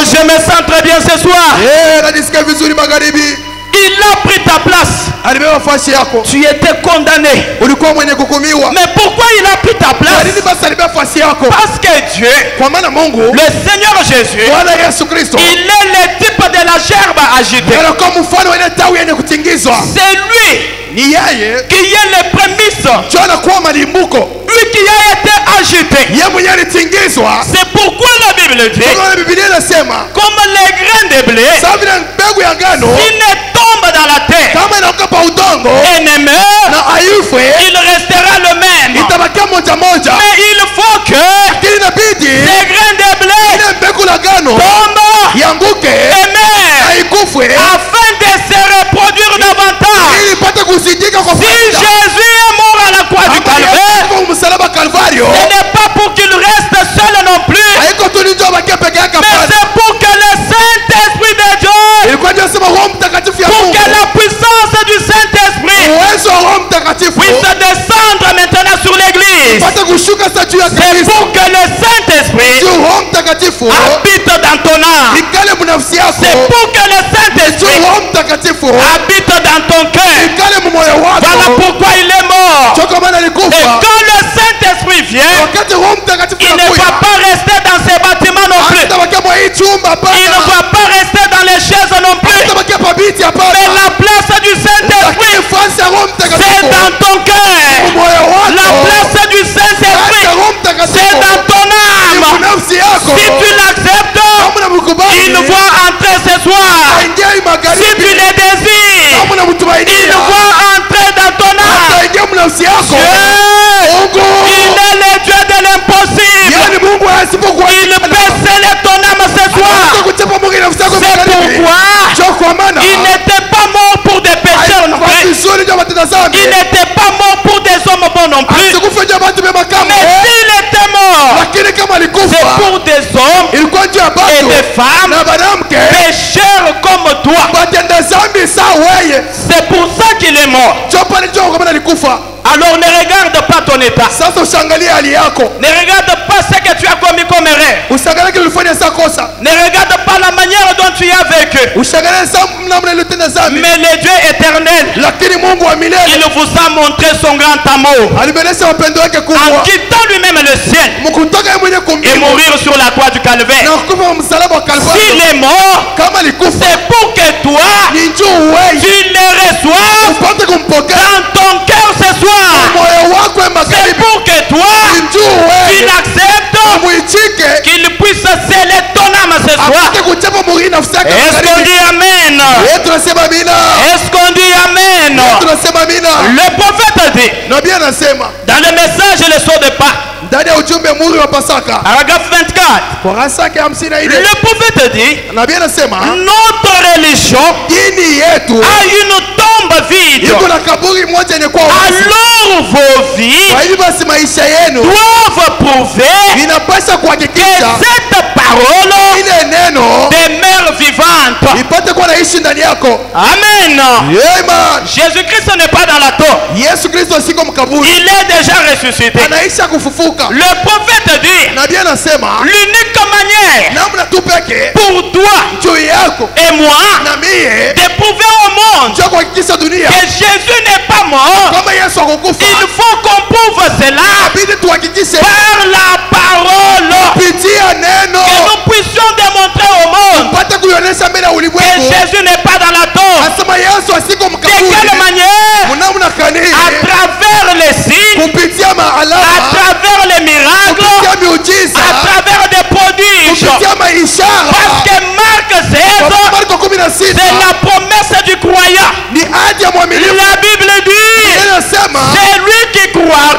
je me sens très bien ce soir. Najisikia vizuri magharibi. Il a pris ta place. Alibeba nafasi yako. Tu étais condamné. Ulikuwa mwenye kuhukumiwa. Mais pourquoi il a pris ta Kwa place? nini basi alibeba nafasi yako? Parce que Dieu, Kwa maana Mungu, le Seigneur Jésus, Bwana Yesu Kristo, il est le type de la gerbe agitée. anakuwa mfano wa ile tawi yenye kutingizwa. C'est lui Ni yeye qui est le prémisse. ndio anakuwa malimbuko. Lui qui a été agité. Yeye mwenyewe alitingizwa. C'est pourquoi la Bible dit, Kwa maana Biblia inasema comme les grains de blé, sawa vile mbegu ya ngano s'il ne tombe dans la terre kama inaanguka pa udongo et ne meurt, na haifwe, il restera le même. itabakia moja moja. Mais il faut que Lakini inabidi les grains de blé ile mbegu la ngano tombent ianguke et meurent na ikufwe afin de se reproduire davantage. ili ipate kuzidika kwa Si faida. Jésus est mort à la croix du calvaire, Kwa msalaba Kalvario ce n'est pas pour qu'il reste seul non plus, haiko tu ndio abakia peke yake mais hapana. c'est pour que le Saint-Esprit de Dieu, Ilikuwa ndio sema Roho Mtakatifu ya pour Mungu, que la puissance du Saint-Esprit uwezo wa Roho Mtakatifu puisse descendre maintenant sur l'église. pate kushuka sasa juu ya C'est kanisa. pour que le Saint-Esprit Juu Roho Mtakatifu habite dans ton âme. ikale mnafsi yako. C'est pour que le Juu Saint-Esprit Roho Mtakatifu habite dans ton cœur. ikale mmoyo Voilà wako. pourquoi il est mort. Choka maana Et alikufa. quand le Saint-Esprit vient, Wakati Roho Mtakatifu il ne va anakuja, pas rester dans ces bâtiments non plus. hatabakia mwa hii chumba Il ne hapana. va pas rester dans les chaises non plus. Hatabakia pa biti Mais hapana. la place du Saint-Esprit, Lakini nafasi ya Roho c'est Mtakatifu dans ton cœur. moyo La wako. place du Nafasi Saint-Esprit, ya Roho c'est Mtakatifu dans ton âme. ni nafsi yako. Si tu l'acceptes, Kama unamkubali, il va entrer ce soir. aingia hii Si tu magharibi. le désires, Kama il unamtumainia, va entrer dans ton âme. ataingia mnafsi yako. Dieu, Mungu il est le Dieu de l'impossible. yani Mungu asipokuwa Il peut sceller ton âme ce soir. kuchapa Mungu nafsi yako C'est magharibi. pourquoi Ndio kwa maana il n'était pas mort pour des pécheurs non nafasi plus. nzuri ndio matenda zambi. Il n'était pas mort pour des hommes bons non plus. Asikufa ndio watu mema kama. Mais s'il était mort, Lakini kama c'est alikufa pour des hommes ilikuwa ndio ya et watu des femmes na wanawake pécheurs comme toi. batenda zambi saa wewe. C'est pour ça qu'il est mort. Ndio pale ndio kwa maana alikufa. Alors ne regarde pas ton état. Sasa ushangalie hali yako. Ne regarde pas ce que tu as commis comme erreur. Usiangalie kile ulifanya saa kosa. Ne regarde pas la manière dont tu as vécu. Usiangalie saa namna iliyotenda zambi. Mais le Dieu éternel, Lakini Mungu wa il milele vous a montré son grand amour alimeleza mapendo yake en kubwa. quittant lui-même le ciel Mkutoka yeye mwenyewe et kumjia mourir sur la croix du na calvaire. kufa msalaba wa Kalvari. S'il est mort, Kama alikufa c'est pour que toi, ni njoo wewe tu le reçoives upate kumpokea dans ton cœur ce soir. moyo wako C'est magharibi. pour que toi, Ni njoo tu wewe l'acceptes, muitike qu'il puisse sceller ton âme ce soir. apate kuchapa Mungu nafsi yake Est-ce qu'on magharibi. dit Amen? Yesu tunasema amina. Est-ce qu'on dit Amen? Tunasema amina. Le prophète dit, Nabii anasema dans le message le sceau de Pâques, ndani ya ujumbe muri wa Pasaka paragraphe 24, kurasa yake 54 le prophète dit, nabii anasema notre religion dini yetu a une tombe vide. iko na kaburi moja yenye kwa wazi. Alors vos vies Kwa hivyo basi maisha yenu doivent prouver inapaswa que kuhakikisha cette parole ile neno demeure vivante. ipate kuwa naishi ndani yako. Amen. Amen. Jésus-Christ n'est pas dans la tombe. Yesu Kristo siko mkaburi, Il est déjà ressuscité. anaisha kufufuka. Le prophète dit, Nabii anasema l'unique manière namna tu peke pour toi juu yako et moi na mie de prouver au monde juu kuhakikisha dunia que Jésus n'est pas mort, kama Yesu akukufa, il faut qu'on prouve cela inabidi tuhakikishe par la parole, kupitia neno que nous puissions démontrer au monde pata kuionyesha mbele ya que ulimwengu Jésus n'est pas dans la tombe. asema Yesu asiko De mkaburi. quelle manière? Mnamna kani À travers les signes, kupitia à maalama, travers les miracles, kupitia à miujiza, travers des prodiges. kupitia Parce maishara. que Marc 16, Kwa Marko c'est 16 la promesse du croyant. ni ahadi ya mwaminifu. La Bible dit, Inasema c'est lui qui croira,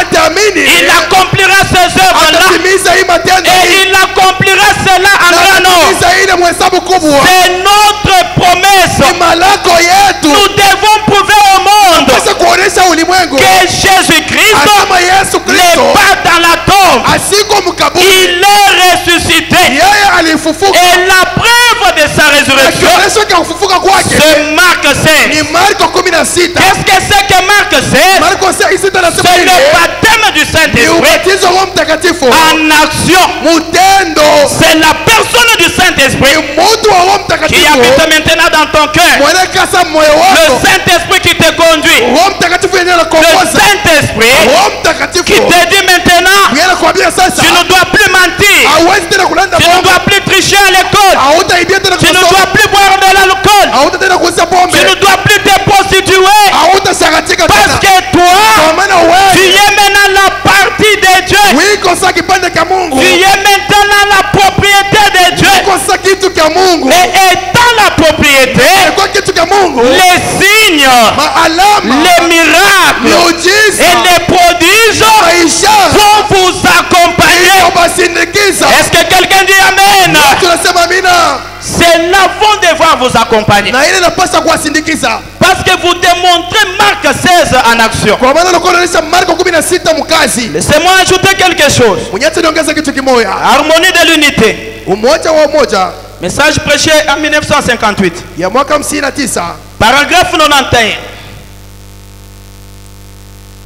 ataamini il accomplira ces œuvres-là atatimiza hii matendo et il accomplira cela en na grand nombre. atatimiza ile mhesabu kubwa. C'est notre promesse. Ni malako yetu Nous devons prouver au monde sasa kuonesha ulimwengu que Jésus-Christ asema Yesu n'est Kristo pas dans la tombe. asiko mkaburi, Il est ressuscité. yeye alifufuka. Et la preuve de sa résurrection, Akionyesha kwa kufufuka kwake c'est Marc 16. ni Marko 16. Qu'est-ce que c'est que Marc 16? Marko 16 anasema C'est hivi, le baptême du ni Saint-Esprit ubatizo wa Roho Mtakatifu, en action. mutendo C'est la personne du Saint-Esprit ni mtu wa Roho qui Mtakatifu habite maintenant dans ton cœur. mwanakasa moyo Le wako. Saint-Esprit qui te conduit. Roho Mtakatifu yeye Le anakuongoza. Saint-Esprit Roho Mtakatifu qui te dit maintenant, yeye anakuambia sasa tu ne dois plus mentir. hauwezi tena kulanda Tu ne pombe, dois plus tricher à l'école. hautaibia tena Tu ne kusoma, dois plus boire de l'alcool. hauta tena kuuza pombe, Tu ne dois plus te prostituer. hautashakatika Parce tena. que toi, Kwa maana tu wewe es maintenant la partie de Dieu. wiko sa kipande cha Mungu, Tu es maintenant la propriété de Dieu. wiko sa kitu cha Mungu, Et étant la propriété, kwa kitu cha Mungu, les signes, maalama, les miracles miujiza, et les prodiges maishara vont vous accompagner. basindikiza. Est-ce que quelqu'un dit Amen? Tunasema amina. Ceux-là vont devoir vous accompagner. Na ile inapaswa kuwasindikiza. Parce que vous démontrez Marc 16 en action. Kwa maana unakuwa unaonyesha Marko 16 mkazi. Laissez-moi ajouter quelque chose. Mwenyewe niongeza kitu kimoja. Harmonie de l'unité. Umoja wa umoja Message prêché en 1958. ya mwaka 59. Paragraphe 91.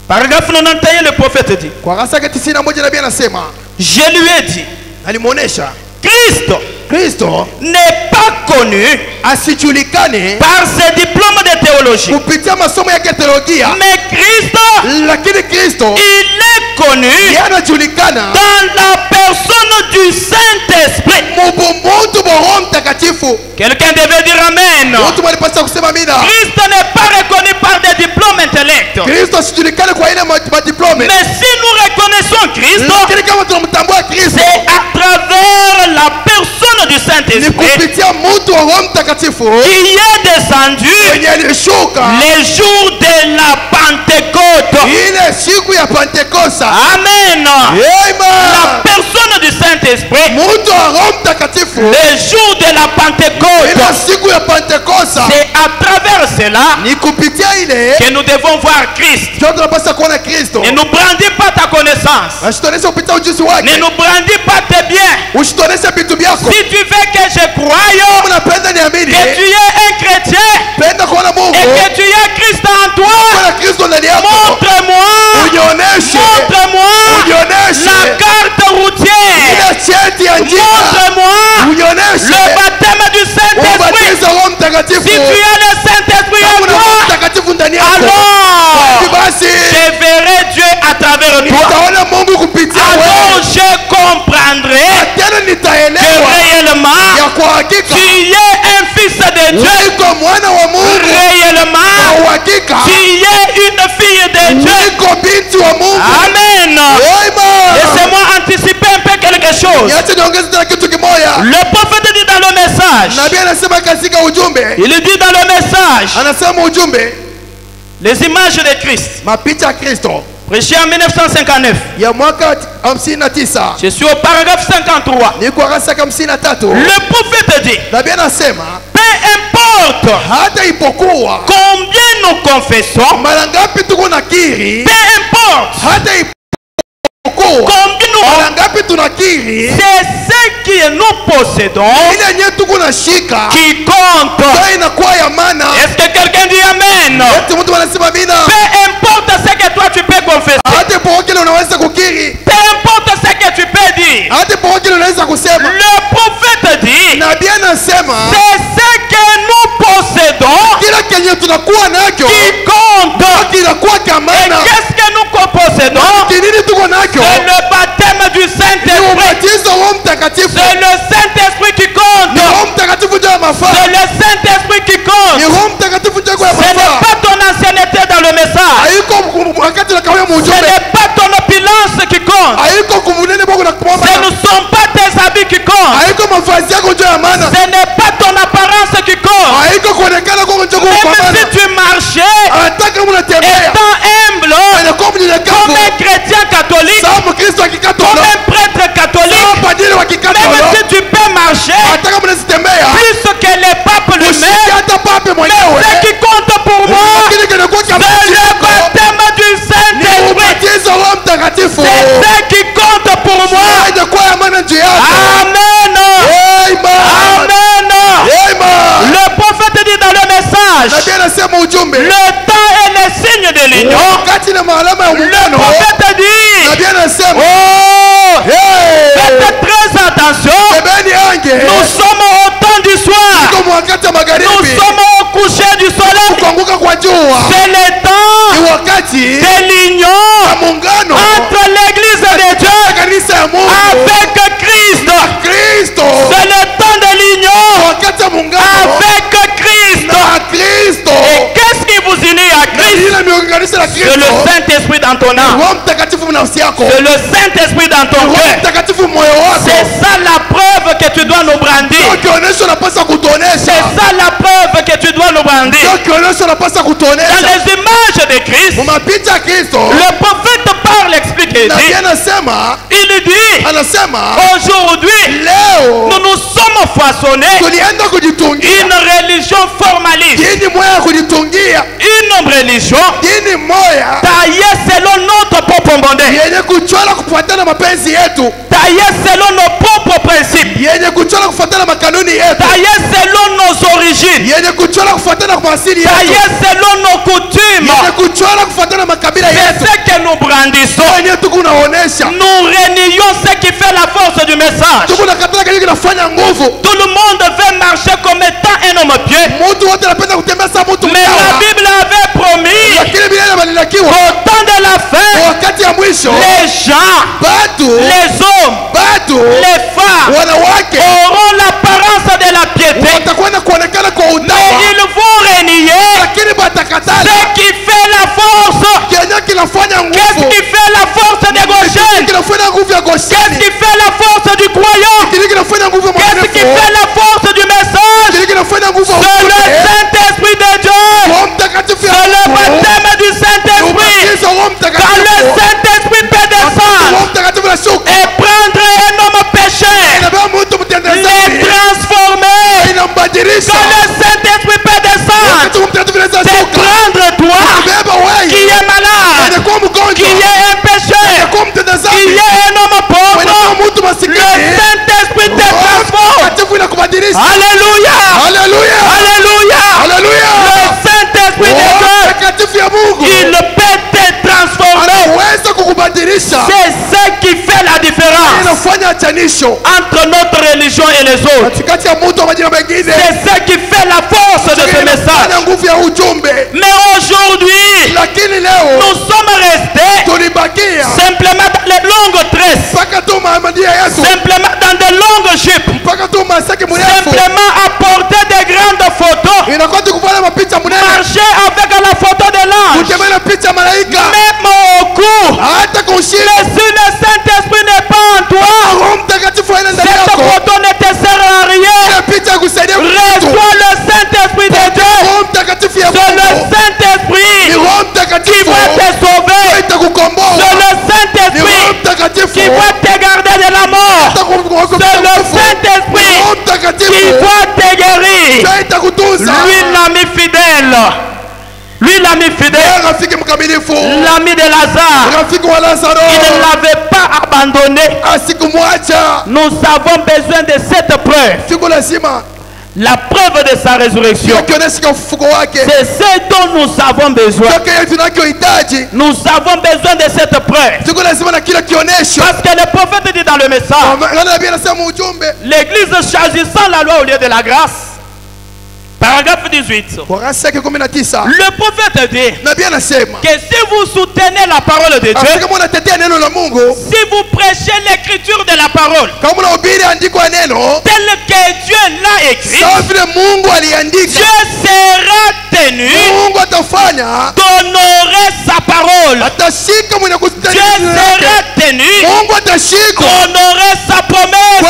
Paragraphe 91, le prophète dit, Kwa Rasaka 91 nabii anasema, je lui ai dit, alimuonesha Christ Kristo n'est pas connu asijulikane par ses diplômes de théologie. kupitia masomo yake ya teolojia, Mais Christ, lakini Kristo il est connu yeye anajulikana dans la personne du Saint-Esprit. mtu wa Roho Mtakatifu. Quelqu'un devait dire Amen. Mtu alipaswa kusema amina. Christ n'est pas reconnu par des diplômes intellects. Kristo asijulikane kwa ile madiplome, Mais si nous reconnaissons Christ, lakini kama tunamtambua Kristo c'est à travers la personne du ni Saint-Esprit kupitia mtu wa Roho Mtakatifu qui est descendu mwenye alishuka les jours de la Pentecôte. ile siku ya Pentekosta. Amen. La Amen. personne du Saint-Esprit, Mtu wa Roho Mtakatifu les jours de la Pentecôte, ile siku ya Pentekosta c'est à travers cela ni kupitia ile que nous devons voir Christ. ndio tunapaswa kuona Kristo. Ne nous brandis pas ta connaissance. Usitoneshe kupitia ujuzi Ne wake, nous brandis pas tes biens. usitoneshe vitu vyako. Si tu veux que je croie Unapenda niamini, que tu es un chrétien penda kuona Mungu, et que tu es Christ en toi, kuona Kristo ndani yako, montre-moi, unioneshe, montre-moi unioneshe la carte routière, ile cheti ya njia, montre-moi unioneshe le baptême du Saint-Esprit. ubatizo wa Roho Mtakatifu. Si tu as le Saint-Esprit en Kuna Roho toi, Mtakatifu ndani yako, alors basi je verrai Dieu à travers toi. nitaona Mungu kupitia Alors wewe, je comprendrai tena que nitaelewa réellement ya kwa hakika tu es un fils de Dieu. niko mwana wa Mungu, Réellement kwa hakika tu es une fille de Dieu. niko binti wa Mungu. Amen. Amen. Laissez-moi anticiper un peu quelque chose. Niache niongeze tena kitu kimoja. Le prophète dit dans le message, Nabii anasema katika ujumbe, il dit dans le message, anasema ujumbe, les images de Christ. mapicha ya Kristo Prêché en 1959. ya mwaka 59. Je suis au paragraphe 53. Niko arasa 53. Le prophète dit, Nabii anasema peu importe hata ipokuwa combien nous confessons, mara ngapi tuko nakiri, peu importe hata ipokuwa combien nous, mara ngapi tunakiri, c'est ce que nous possédons ile yenyewe tuko nashika qui compte. ndio inakuwa ya maana. Est-ce que quelqu'un dit amen? Eti mtu anasema amina. Peu importe ce que toi tu peux confesser, Hata ipokuwa kile unaweza kukiri, peu importe ce que tu peux dire, hata ipokuwa kile unaweza kusema. le prophète dit, Nabii anasema c'est ce que nous possédons kila kenye tunakuwa nacho qui compte. kinakuwa cha Et maana. qu'est-ce que nous possédons? Kinini tuko nacho? C'est le baptême du Ni Saint-Esprit. ubatizo wa Mtakatifu. C'est le Saint-Esprit qui compte. Ni Roho Mtakatifu ndio ya mafaa. C'est le Saint-Esprit qui Ni compte. Roho Mtakatifu ndio ya Ce n'est mafaa. pas ton ancienneté dans le message. Haiko wakati na kawia Ce mujumbe. n'est pas ton opulence qui compte. Haiko kumunene boko na kumwomba. Ce ne sont pas tes habits qui comptent. Haiko mavazi yako ndio ya maana. Ce n'est pas ton apparence qui compte. Haiko kuonekana kwako ndio kwa Même maana. si tu marchais Hata kama unatembea étant humble, inakuwa comme mnyenyekevu. un chrétien catholique, Sawa Mkristo wa comme Kikatoliki. un prêtre catholique, Sawa padri wa même Kikatoliki. si tu peux marcher Hata kama unazitembea. plus que les papes Ushike lui-même, hata pape mais mwenyewe. ce qui compte pour moi, Kile kinakuwa cha c'est le maana. baptême du Ni Saint-Esprit. ubatizo wa Mtakatifu. C'est ce qui compte pour moi. Inakuwa ya maana juu yako. Amen. Amen. Amen. Amen. Le prophète dit dans le message, Nabii anasema ujumbe. le temps est le signe de l'union. Wakati na maalama ya Le muungano. prophète dit, Nabii anasema oh, hey, faites très attention. bebeni ange. Nous sommes au temps du soir. Tuko wakati wa Nous magharibi. sommes au coucher du soleil. Kuanguka kwa jua. C'est le temps Ni wakati de l'union ya muungano entre l'église de Dieu na kanisa ya Mungu. avec Christ. Kristo. C'est le temps de l'union Wakati ya muungano avec Christ. na Kristo. Et qu'est-ce qui vous unit à Na Christ? ile miunganisho na C'est le Kristo. Saint-Esprit dans ton âme. Roho Mtakatifu nafsi yako. C'est le Saint-Esprit dans ton Roho cœur. Mtakatifu moyo wako. C'est ça la preuve que tu dois nous brandir. Sio kionyesho unapaswa kutuonesha. C'est ça la preuve que tu dois nous brandir. Sio kionyesho unapaswa Dans kutuonesha. les images de Christ, Mapicha ya Kristo. le prophète parle, explique et Nabii dit, anasema il dit, aujourd'hui, leo nous nous sommes façonnés tulienda kujitungia une religion formaliste, dini moya ya kujitungia, une religion dini moya taillée selon notre propre mbonde, yenye kuchora kufuatana mapenzi yetu, taillée selon nos propres principes, yenye kuchora kufuatana makanuni yetu, taillée selon nos origines, yenye kuchora kufuatana kwa asili yetu, taillée selon nos coutumes. yenye kuchora kufuatana makabila C'est yetu. ce que nous brandissons. Yenye tuko naonesha Nous renions ce qui fait la force du message. tuko na katala kile kinafanya nguvu. Tout le monde veut marcher comme étant un homme pieux. Mtu wote anapenda kutembea kama mtu Mais la mtawa, Bible avait promis lakini Biblia inabadilikiwa qu'au temps de la fin, wakati ya mwisho. les gens, Batu les hommes, les femmes wanawake auront l'apparence de la piété. watakwenda kuonekana kwa Mais utawa, ils vont renier lakini batakatala ce qui fait la force. kenye kinafanya Qu'est-ce nguvu, qui fait la force des Gauchens? kinafanya nguvu ya Qu'est-ce Gosheni, qui fait la force du croyant? kile kinafanya nguvu ya Qu'est-ce qui mwaminifu, fait la force du message? kile kinafanya nguvu ya C'est le ujumbe. Saint-Esprit de Dieu. Roho Mtakatifu ya C'est le Mungu, baptême du Saint-Esprit. ubatizo wa Roho Quand le Mtakatifu, Saint-Esprit peut Roho descendre Mtakatifu anashuka, et prendre un homme pécheur, inabeba mtu mtenda les dhambi, transformer. inambadilisha. Quand le Saint-Esprit peut descendre, Wakati Roho Mtakatifu c'est anashuka, prendre toi beba qui wewe est malade, anakuwa qui mgonjwa, est un pécheur, anakuwa mtenda qui dhambi, est un homme pauvre. anakuwa mtu Le masikini. Saint-Esprit te Roho transforme. Mtakatifu inakubadilisha. Alléluia. Haleluya, Alléluia. haleluya. Le Saint-Esprit de Roho Dieu, Mtakatifu ya Mungu il peut te transformer. anaweza kukubadilisha. C'est ce qui fait la différence Inafanya achanisho entre notre religion et les autres. katikati ya mtu wa majina mengine. C'est ce qui fait la force de ce message. Inafanya nguvu ya ujumbe. Mais aujourd'hui, Lakini leo nous sommes restés tulibakia simplement dans les longues tresses, mpaka tu Mahamadi ya Yesu, simplement dans de longues jupes, mpaka tu masaki mrefu, simplement à porter de grandes photos, inakuwa tu kufanya mapicha mnene, marcher avec la photo de l'ange, kutembea na picha malaika, même au cou. hata kushika. Mais si le Saint-Esprit n'est pas en toi, Roho Mtakatifu haina ndani cette yako, photo ne te sert à rien. ile picha kusaidia mtu. Reçois le Saint-Esprit de Dieu. Roho Mtakatifu ya C'est le Mungu ni Saint-Esprit Roho qui Mtakatifu va te sauver. itakukomboa. C'est le Saint-Esprit qui doit te guérir. Lui, l'ami fidèle. Lui, l'ami fidèle, l'ami de Lazare, il ne l'avait pas abandonné. Nous avons besoin de cette preuve. La preuve de sa résurrection. C'est ce dont nous avons besoin. Nous avons besoin de cette preuve. Parce que le prophète dit dans le message, l'Église choisissant la loi au lieu de la grâce. Paragraphe 18. Le prophète dit que si vous soutenez la parole de Dieu, si vous prêchez l'écriture de la parole, tel que Dieu l'a écrit, Dieu sera tenu d'honorer sa parole. Dieu sera tenu d'honorer sa promesse,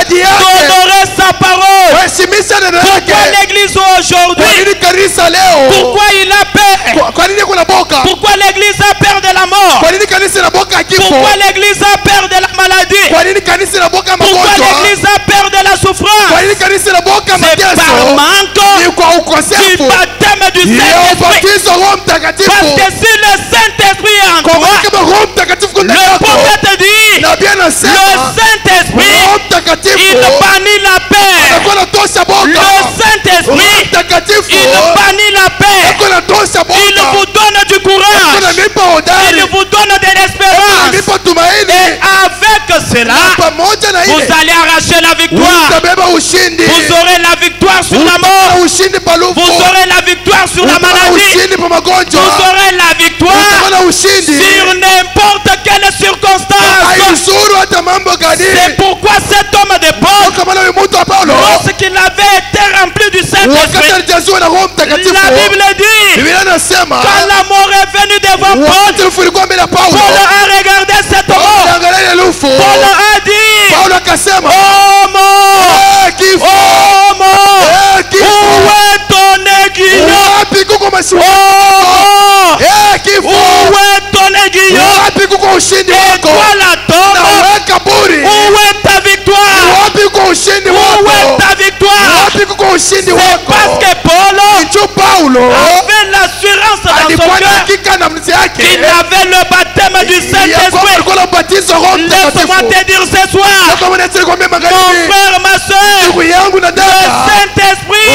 d'honorer sa parole. Pourquoi l'église aujourd'hui? Pourquoi il a peur? Pourquoi l'église a peur de la mort? Pourquoi l'église a peur de la maladie? Pourquoi l'église a peur de la souffrance? C'est par manque du baptême du Saint-Esprit. Parce que si le Saint-Esprit est en toi, le prophète dit, le Saint-Esprit, il bannit la paix. Le Saint-Esprit, il bannit la paix. Il vous donne du courage. Il vous donne de l'espérance. Et avec cela, vous allez arracher la victoire. Vous aurez la victoire sur la mort. Vous aurez la victoire sur la maladie. Vous aurez la victoire sur n'importe quelle circonstance. C'est pourquoi cet homme de Paul, lorsqu'il avait été rempli du Saint-Esprit, la Bible dit, quand la mort est venue devant Paul, Paul a regardé cette mort. Paul a dit, oh mort, oh mort, où est ton aiguillon? Oh, où est ton aiguillon? Et toi la tombe, où est ta victoire? Où est ta victoire? C'est parce que Paul avait l'assurance dans son cœur qu'il avait le baptême du Saint-Esprit. Laisse-moi te dire ce soir, mon frère, ma soeur, le Saint-Esprit,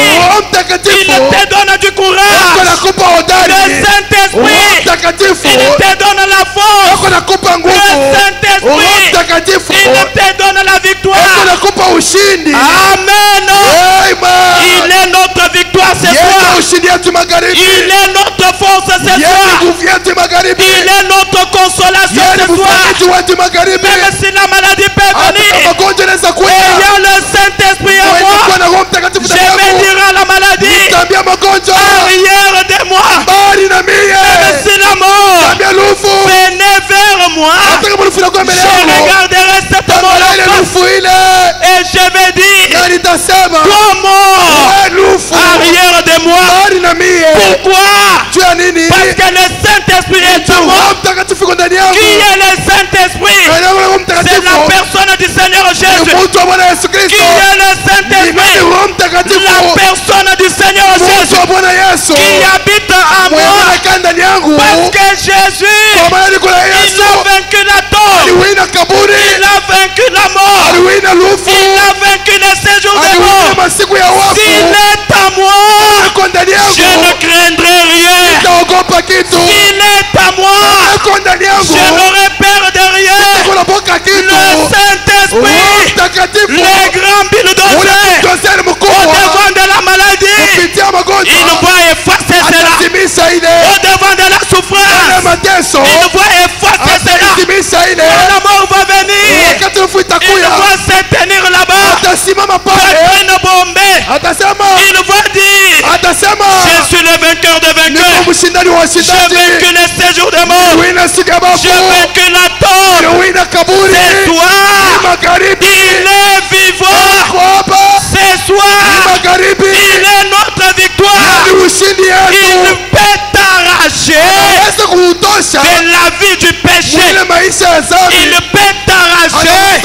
il te donne du courage. Le Saint-Esprit, il te donne la force. Le Saint-Esprit, il te donne la victoire. Amen. Il est notre victoire ce soir. Il est notre force ce soir. Il est notre consolation ce soir. Même si la maladie peut venir, ayant le Saint-Esprit en moi, je vais dire à la maladie, arrière de moi. Même si la mort venait vers moi, je regarderai cette mort et je vais dire, comment arrière de moi? Pourquoi? Parce que le Saint-Esprit est en moi. Qui est le Saint-Esprit? C'est la personne du Seigneur Jésus. Qui est le Saint-Esprit? La personne du Seigneur Jésus qui habite en moi. Parce que Jésus, il a vaincu la tombe, il a vaincu la mort, il a vaincu le séjour des morts. S'il est à moi, je ne craindrai rien. S'il est à moi, je n'aurai peur de rien. Le Saint-Esprit, les grands bulldozers, au devant de la maladie, il va effacer cela. Au devant de la souffrance, il va effacer cela. Quand la mort va venir, il va se tenir là-bas, poitrine bombée. Il va dire, je suis le vainqueur de vainqueurs. Je vaincu le séjour des morts. Je vaincu la tombe. C'est toi. Il est vivant. C'est toi. Il est notre victoire. Il peut t'arracher de la vie du péché. Il peut t'arracher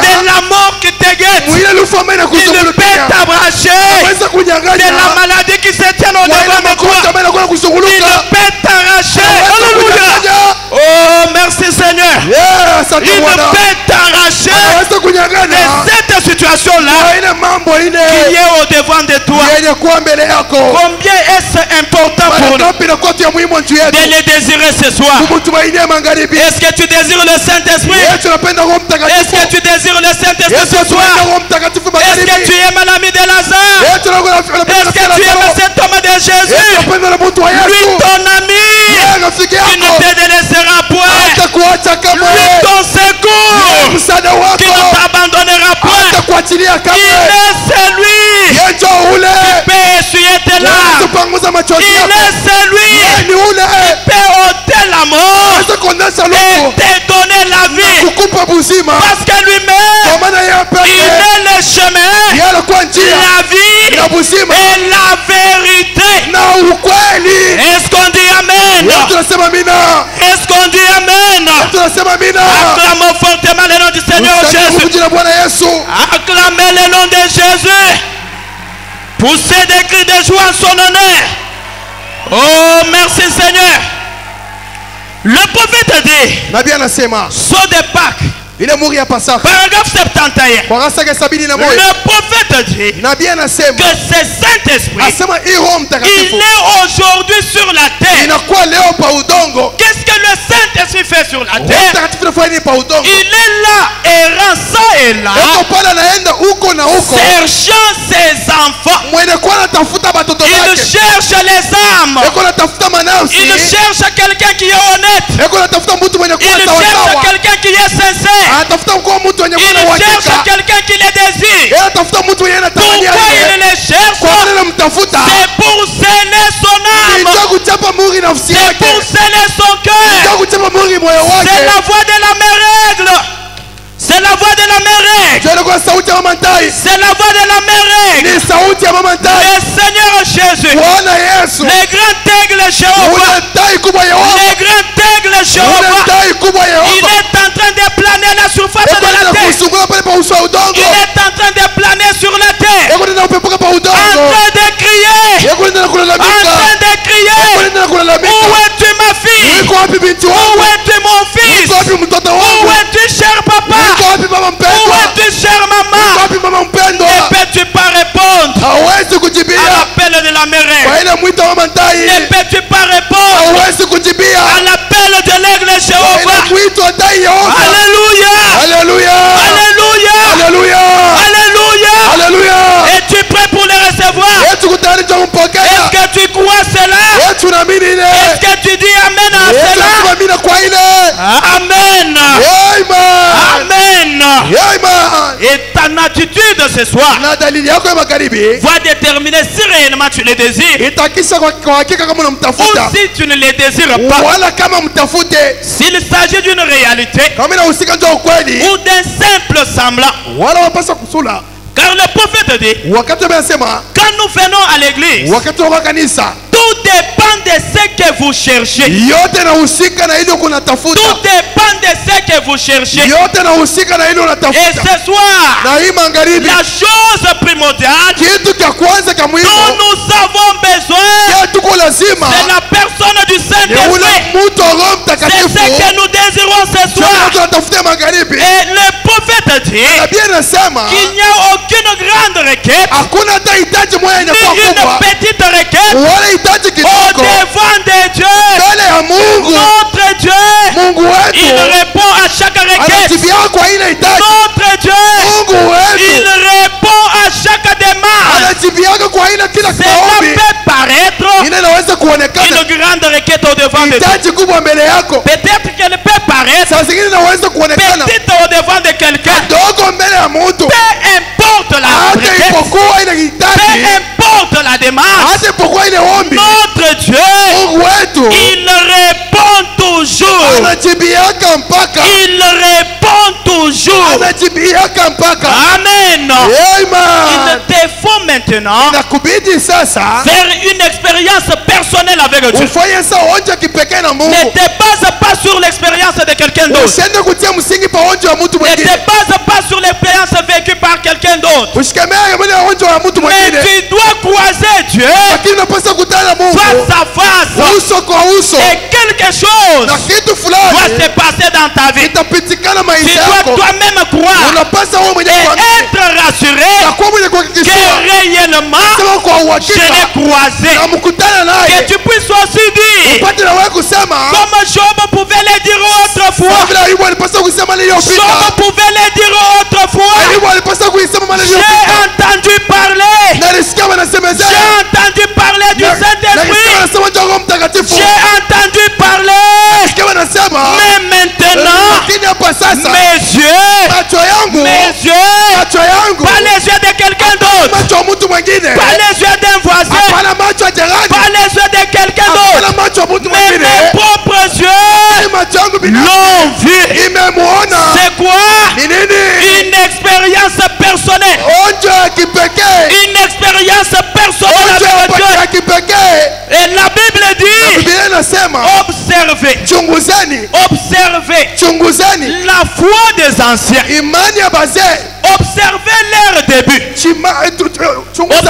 de la la mort qui te guette. Mwile lufama ina Il ne kuzungulu peut pia. t'abracher. Aweza kunyang'anya. C'est la maladie qui se tient au devant de magonjwa toi. ambayo inakuwa Il kuzunguluka. ne peut t'arracher. Aweza Alléluia. kunyang'anya. Oh, merci Seigneur. Yeah, asante Il ne Bwana. peut t'arracher Aweza kunyang'anya. de cette situation-là Haina mambo qui ine est au devant de toi. yenye kuwa mbele yako. Combien est-ce important pour Mara nous ngapi inakuwa tu ya muhimu juu yetu. de les désirer ce soir? Kumtumainia magharibi. Est-ce que tu désires le Saint-Esprit? Yesu anapenda Roho Est-ce Mtakatifu. que tu désires le Saint-Esprit Yesu ce soir? anapenda Roho Mtakatifu Est-ce que magharibi. tu aimes l'ami de Lazare? Yesu anapenda Est-ce que tu aimes cet homme de Yesu Jésus? anapenda na mtu wa Lui, Yesu. ton ami, Yeye rafiki qui ne yako. te délaissera point. Hatakuacha kama Lui, wewe. ton secours, Msaada qui wako. ne t'abandonnera point. Hatakuachilia kama Il wewe. est celui Yeye ndio ule. qui peut essuyer tes larmes. Kupanguza machozi Il yako. est celui Yeye ni ule. qui peut ôter la mort Anaweza kuondosha et luku. te donner la vie. Kukupa buzima. Parce que lui-même, Kwa maana yeye il pekee. est le chemin, Yeye alikuwa njia la vie na buzima et la vérité. na ukweli. Est-ce qu'on dit Amen? Yesu tunasema amina. Est-ce qu'on dit Amen? Tunasema amina. Acclamons fortement le nom du Seigneur Jésus. Jina Bwana Yesu. Acclamez le nom de Jésus. Poussez des cris de joie en son honneur. Oh, merci Seigneur. Le prophète dit, Nabii anasema saut de Pâques, ile muri ya Pasaka. paragraphe 71. Kurasa ya 71. Le prophète dit Nabii anasema que ce Saint-Esprit, asema hii Roho il Mtakatifu est aujourd'hui sur la terre. inakuwa leo pa udongo. Qu'est-ce que le Saint-Esprit fait sur la Roho terre? Mtakatifu anafanya nini pa udongo? Il est là, errant ça et là, Yuko pale anaenda huko na huko. cherchant ses enfants. Mwenye kwa anatafuta batoto Il wake. cherche les âmes. Yuko anatafuta manafsi. Il cherche quelqu'un qui est honnête. Yuko anatafuta mtu mwenye Il kuwa cherche sawa. quelqu'un qui est sincère. Anatafuta kwa mtu mwenye Il kuwa na cherche uhakika. quelqu'un qui les désire. Yeye anatafuta mtu mwenye anatamania Pourquoi il yeye. les cherche? Kwa nini anamtafuta? C'est pour sceller son âme. Ndio kuchapa muri nafsi C'est yake. pour sceller son cœur. Ndio kuchapa muri moyo wake. C'est la voix de la même règle. C'est la voix de la même règle. Ndio kwa sauti ya mama Ntai. C'est la voix de la même règle. Ni sauti ya mama Ntai. Le Seigneur Jésus. Bwana Yesu. Le grand aigle Jéhovah. Ule tai kubwa ya Yehova. Le grand aigle Ule Jéhovah. tai kubwa ya Il Yehova. est en train de planer à la surface de la Eko terre. kusungula pale pa uso wa udongo. Il est en train de planer sur la terre. Eko ndio upepuka pa En udongo. train de crier. Eko ndio En kulalamika. train de Eko crier. ndio kulalamika. Où es-tu ma fille? Uko wapi binti Où wangu? es-tu mon fils? Uko wapi mtoto Où wangu? es-tu cher papa? Uko wapi mama Où mpendwa? es-tu cher Uko maman? wapi mama mpendwa? Ne peux-tu pas répondre Hawezi à kujibia. l'appel de la mère? Kwa ile mwito wa mama Ntai. Ne peux-tu pas répondre Hawezi kujibia. à l'appel de l'aigle Kwa ile Jéhovah? mwito wa tai Yehova. Alléluia! Haleluya. Alléluia! Haleluya. Alléluia! Haleluya. Es-tu prêt pour le recevoir? Yesu kutayari cha kumpokea. Est-ce que tu crois cela? Yesu naamini ile. Est-ce que tu dis Amen à Yesu cela? tunaamini kwa ile. Amen! Amen. Amen! Amen. Et ta attitude ce soir Na dalili yako ya magharibi va déterminer si réellement tu le désires itakisha kwa hakika kama ou unamtafuta si tu ne le désires pas. wala kama mtafute S'il s'agit d'une réalité kama inahusika ndio ukweli ou d'un simple semblant. wala wapasa kusula. Car le prophète dit, Wakati amesema quand nous venons à l'église, wakati wa kanisa tout dépend de ce que vous cherchez. yote inahusika na ile kunatafuta. Tout dépend de ce que vous cherchez. Yote inahusika na ile Et unatafuta. ce soir, Na hii magharibi la chose primordiale kitu cha kwanza cha muhimu dont nous avons besoin, tuko lazima c'est la personne du ni ule Saint-Esprit. mtu wa Roho C'est Mtakatifu. ce que nous désirons ce Sio soir. tunatafuta magharibi. Et le prophète dit Nabii anasema qu'il n'y a aucune grande requête, hakuna hata hitaji moja ni inakuwa kubwa une petite requête wala hitaji au kidogo devant de Dieu. mbele ya Mungu. Notre Dieu, Mungu il wetu répond à chaque requête. anajibia kwa ile hitaji. Notre Dieu, Mungu il wetu répond à chaque demande. anajibia kwa ile kila Cela maombi. peut paraître Ile inaweza kuonekana une grande requête au devant de Dieu. hitaji kubwa mbele yako. Peut-être qu'elle peut paraître Saa zingine inaweza kuonekana petite au devant de quelqu'un. dogo mbele ya mtu. Peu importe la Hata requête, ipokuwa ile peu hitaji, importe la demande, hata ipokuwa ile ombi, notre Dieu, Mungu wetu il répond toujours. anajibiaka mpaka Il répond toujours. anajibiaka mpaka. Amen. Il Amen. te faut maintenant maintenant inakubidi sasa faire une expérience personnelle avec Dieu. ufanye sa onja kipekee na Ne Mungu. te base pas sur l'expérience de quelqu'un d'autre. Usiende kutia msingi pa onja wa mtu Ne te mwingine. base pas sur l'expérience vécue par quelqu'un d'autre. Usikemea mwene onja wa mtu Mais mwingine. tu dois croiser Dieu Lakini unapaswa kutana na Mungu face à face. uso kwa uso, Et quelque chose na kitu doit fulani se passer dans ta vie. itapitikana Tu maisha dois yako. toi-même croire Unapaswa wewe et mwenyewe kuamini être rassuré na kuwa mwenye que kuhakikisha réellement sema kwa je uhakika l'ai croisé. na mkutana Que naye, tu puisses aussi dire, upate na wewe kusema comme Job pouvait le dire autrefois, kama vile Ayubu alipaswa kusema mali Job iliyopita. pouvait le dire autrefois, Ayubu alipaswa kuisema mali j'ai iliyopita. entendu parler, Nalisikia wanasemezea, j'ai entendu parler du nalisikia Saint-Esprit, wanasema juu ya Roho Mtakatifu, j'ai entendu parler, nalisikia wanasema, mais maintenant, lakini hapa sasa mes yeux, macho yangu, macho yangu, pas les yeux de quelqu'un d'autre, macho ya mtu mwingine, pas les yeux d'un voisin, hapana macho ya jirani, pas les yeux de quelqu'un d'autre, hapana macho ya mtu mais mwingine, mes propres yeux ni macho yangu binafsi l'ont vu. imemuona. C'est quoi? Ni nini? Une expérience personnelle. Onjo ya kipekee, Une expérience personnelle onjo avec Dieu. ya kipekee. Et la Bible dit, Biblia inasema observez, chunguzeni, observez chunguzeni la foi des anciens. imani ya bazee. Observez leur début. Chunguza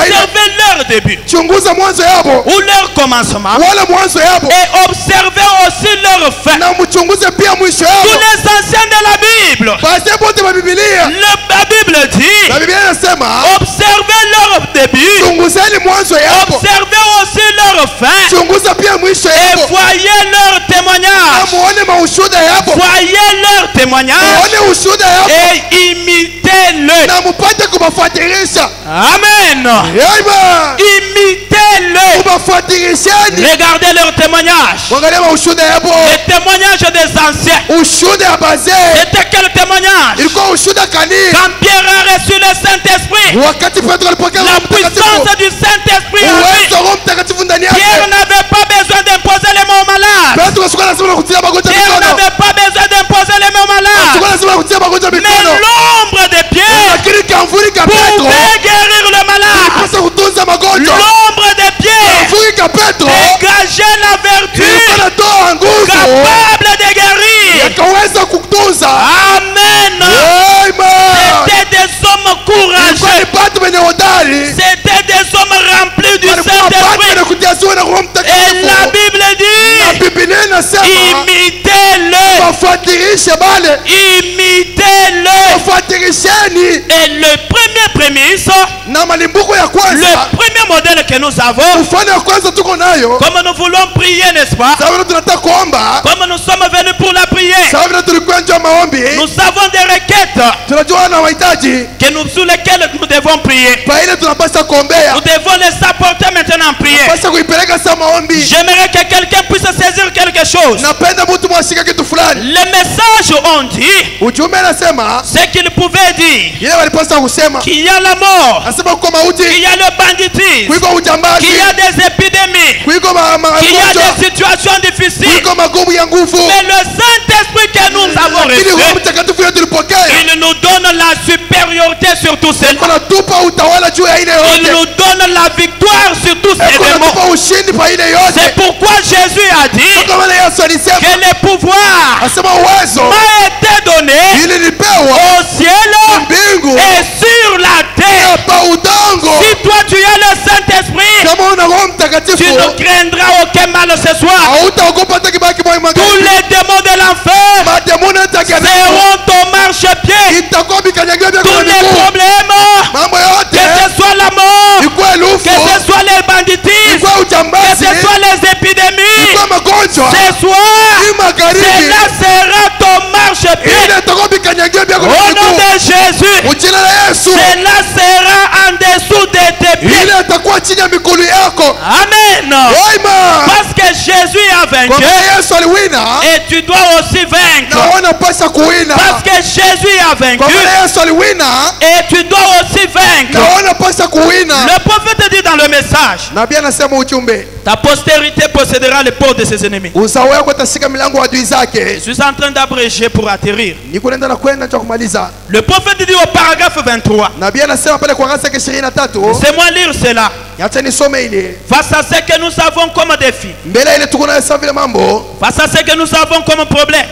ile, Observez leur début. chunguza mwanzo yabo Ou leur commencement. wala mwanzo yabo, Et observez aussi leur fin. na mchunguze pia mwisho Tous yabo. les anciens de la Bible. Bazee bote wa Biblia, La Bible dit, na Biblia inasema observez leur début. chunguzeni mwanzo yabo, Observez aussi leur fin. chunguza pia mwisho Et yabo, voyez leur na témoignage. muone maushuda yabo, Voyez leur témoignage muone ushuda yabo, et imitez-le. na mupate kubafuatilisha. Amen. Amen. Imitez-le. Kubafuatilisheni, Regardez leur témoignage. mwangalie maushuda yabo, Le témoignage des anciens. ushuda ya bazee. C'était quel témoignage? Ilikuwa ushuda kanini? Quand Pierre a reçu le Saint-Esprit, Wakati Petro alipokea la Roho Mtakatifu, puissance du Saint-Esprit en lui, uwezo wa Roho Mtakatifu ndani Pierre yake, n'avait pas besoin d'imposer les mains aux malades. Petro asikuwa lazima na kutia magonjwa Pierre mikono, n'avait pas besoin d'imposer les mains aux malades. asikuwa lazima na kutia magonjwa Mais mikono, l'ombre de Pierre lakini kamvuli ka Petro pouvait guérir le malade. ilipaswa kutunza magonjwa. L'ombre de Pierre Kamvuli ka Petro dégageait la vertu ilikuwa natoa nguvu capable de guérir. yakaweza kutunza. Amen. Amen. C'était des hommes Ilikuwa courageux. ni batu wenye hodari, C'était des hommes remplis du walikuwa batu Saint-Esprit. wenye kujaziwa na Roho Et Mtakatifu. la Bible Na dit, Biblia inasema imitez-le. wafuatilishe bale, Imitez-le. wafuatilisheni. Et le premier prémisse, Na malimbuko ya le kwanza, premier modèle que nous avons, mfano ya kwanza tuko nayo, comme nous voulons prier, n'est-ce pas? sababu tunataka kuomba, Comme nous sommes venus pour la prière, sababu tulikuwa nje ya maombi, nous avons des requêtes tunajua na mahitaji sur lesquelles nous devons prier. pa ile tunapaswa kuombea, Nous devons les apporter maintenant en prière. tunapaswa kuipeleka sa maombi. J'aimerais que quelqu'un puisse saisir quelque chose. Napenda mtu mwashika kitu fulani. Les messages ont dit Ujumbe anasema ce qu'ils pouvaient dire. ile walipaswa kusema, Qu'il y a la mort, anasema kuko mauti, qu'il y a le banditisme, kuiko ujambazi, qu'il y a des épidémies, kuiko qu'il y a magonjwa, des situations difficiles. kuiko magumu ya nguvu. Mais le Saint-Esprit que nous avons Lakini Roho reçu, Mtakatifu yetu tulipokea, il nous donne la supériorité sur tous ces iko natupa utawala juu ya ile Il yote, nous donne la victoire sur tous ces iko démons. natupa ushindi pa ile yote. C'est pourquoi Jésus a dit Kama vile Yesu alisema, que le pouvoir asema uwezo m'a été donné ili nipewa au ciel mbingu et sur la terre. pa udongo. Si toi tu as le Saint-Esprit, Kama una Roho tu Mtakatifu ne craindras aucun mal ce soir. hautaogopa hata kibaki moyo Tous magharibi. les démons de l'enfer Mademoni yatakiana seront au marchepied. itakuwa mikanyagia vya Tous kwa les miguu. problèmes, Mambo que yote ce soit la mort, ikuwe lufu, que ce soit les banditismes, ikuwe que ujambazi, ce soit les épidémies, ikuwe magonjwa, ce soir, hii magharibi cela sera ton marchepied. ile itakuwa mikanyagia vya kwa Au nom miguu. de Jésus, Mjina la Yesu cela sera en dessous de tes pieds. ile itakuwa chini ya miguu yako. Amen. Amen. Parce que Jésus a Kwa vaincu maana Yesu aliwina et tu dois aussi na vaincre. wanapaswa kuwina. Parce que Jésus a Kwa vaincu maana Yesu aliwina et tu dois aussi na vaincre. wanapaswa kuwina. Le prophète du dit dans le message, nabii anasema ujumbe, ta postérité possédera les portes de ses ennemis. uzao wako utashika milango ya adui zake. Je suis en train d'abréger pour atterrir. Niko naenda na kwenda cha kumaliza. Le prophète dit au paragraphe 23. Nabii anasema pale kwa Agano 23. Laissez-moi lire cela. Acha nisome ile. Face à ce que nous avons comme défi, Mbele ile tuko na vile mambo. face à ce que nous avons comme problème,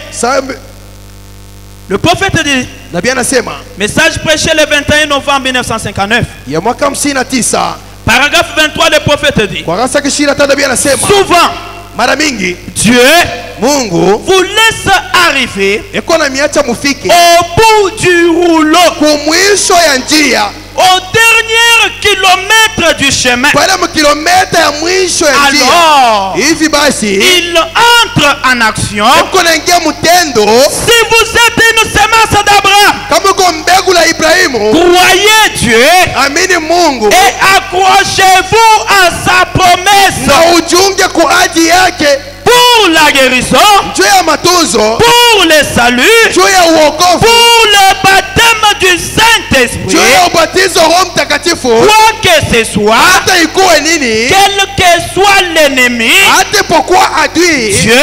le prophète dit, nabii anasema, message prêché le 21 novembre 1959. ya mwaka 59. Paragraphe 23, le prophète dit, Kwa Agano 23 nabii anasema, souvent, mara mingi Dieu Mungu vous laisse arriver eko na miacha mufike au bout du rouleau, kumwisho ya njia, au dernier kilomètre du chemin. pale mkilomita ya mwisho ya njia. Alors, Hivi basi il entre en action. eko naingia mtendo. Si vous êtes une semence d'Abraham, Kama uko mbegu la Ibrahimu, croyez Dieu amini Mungu et accrochez-vous à sa promesse na ujunge kwa ajili yake, pour la guérison, juu ya matunzo, pour le salut, juu ya uokovu, pour le baptême du Saint-Esprit. juu ya ubatizo Roho Mtakatifu. Quoi que ce soit, Hata ikuwe nini, quel que soit l'ennemi, hata ipokuwa adui, Dieu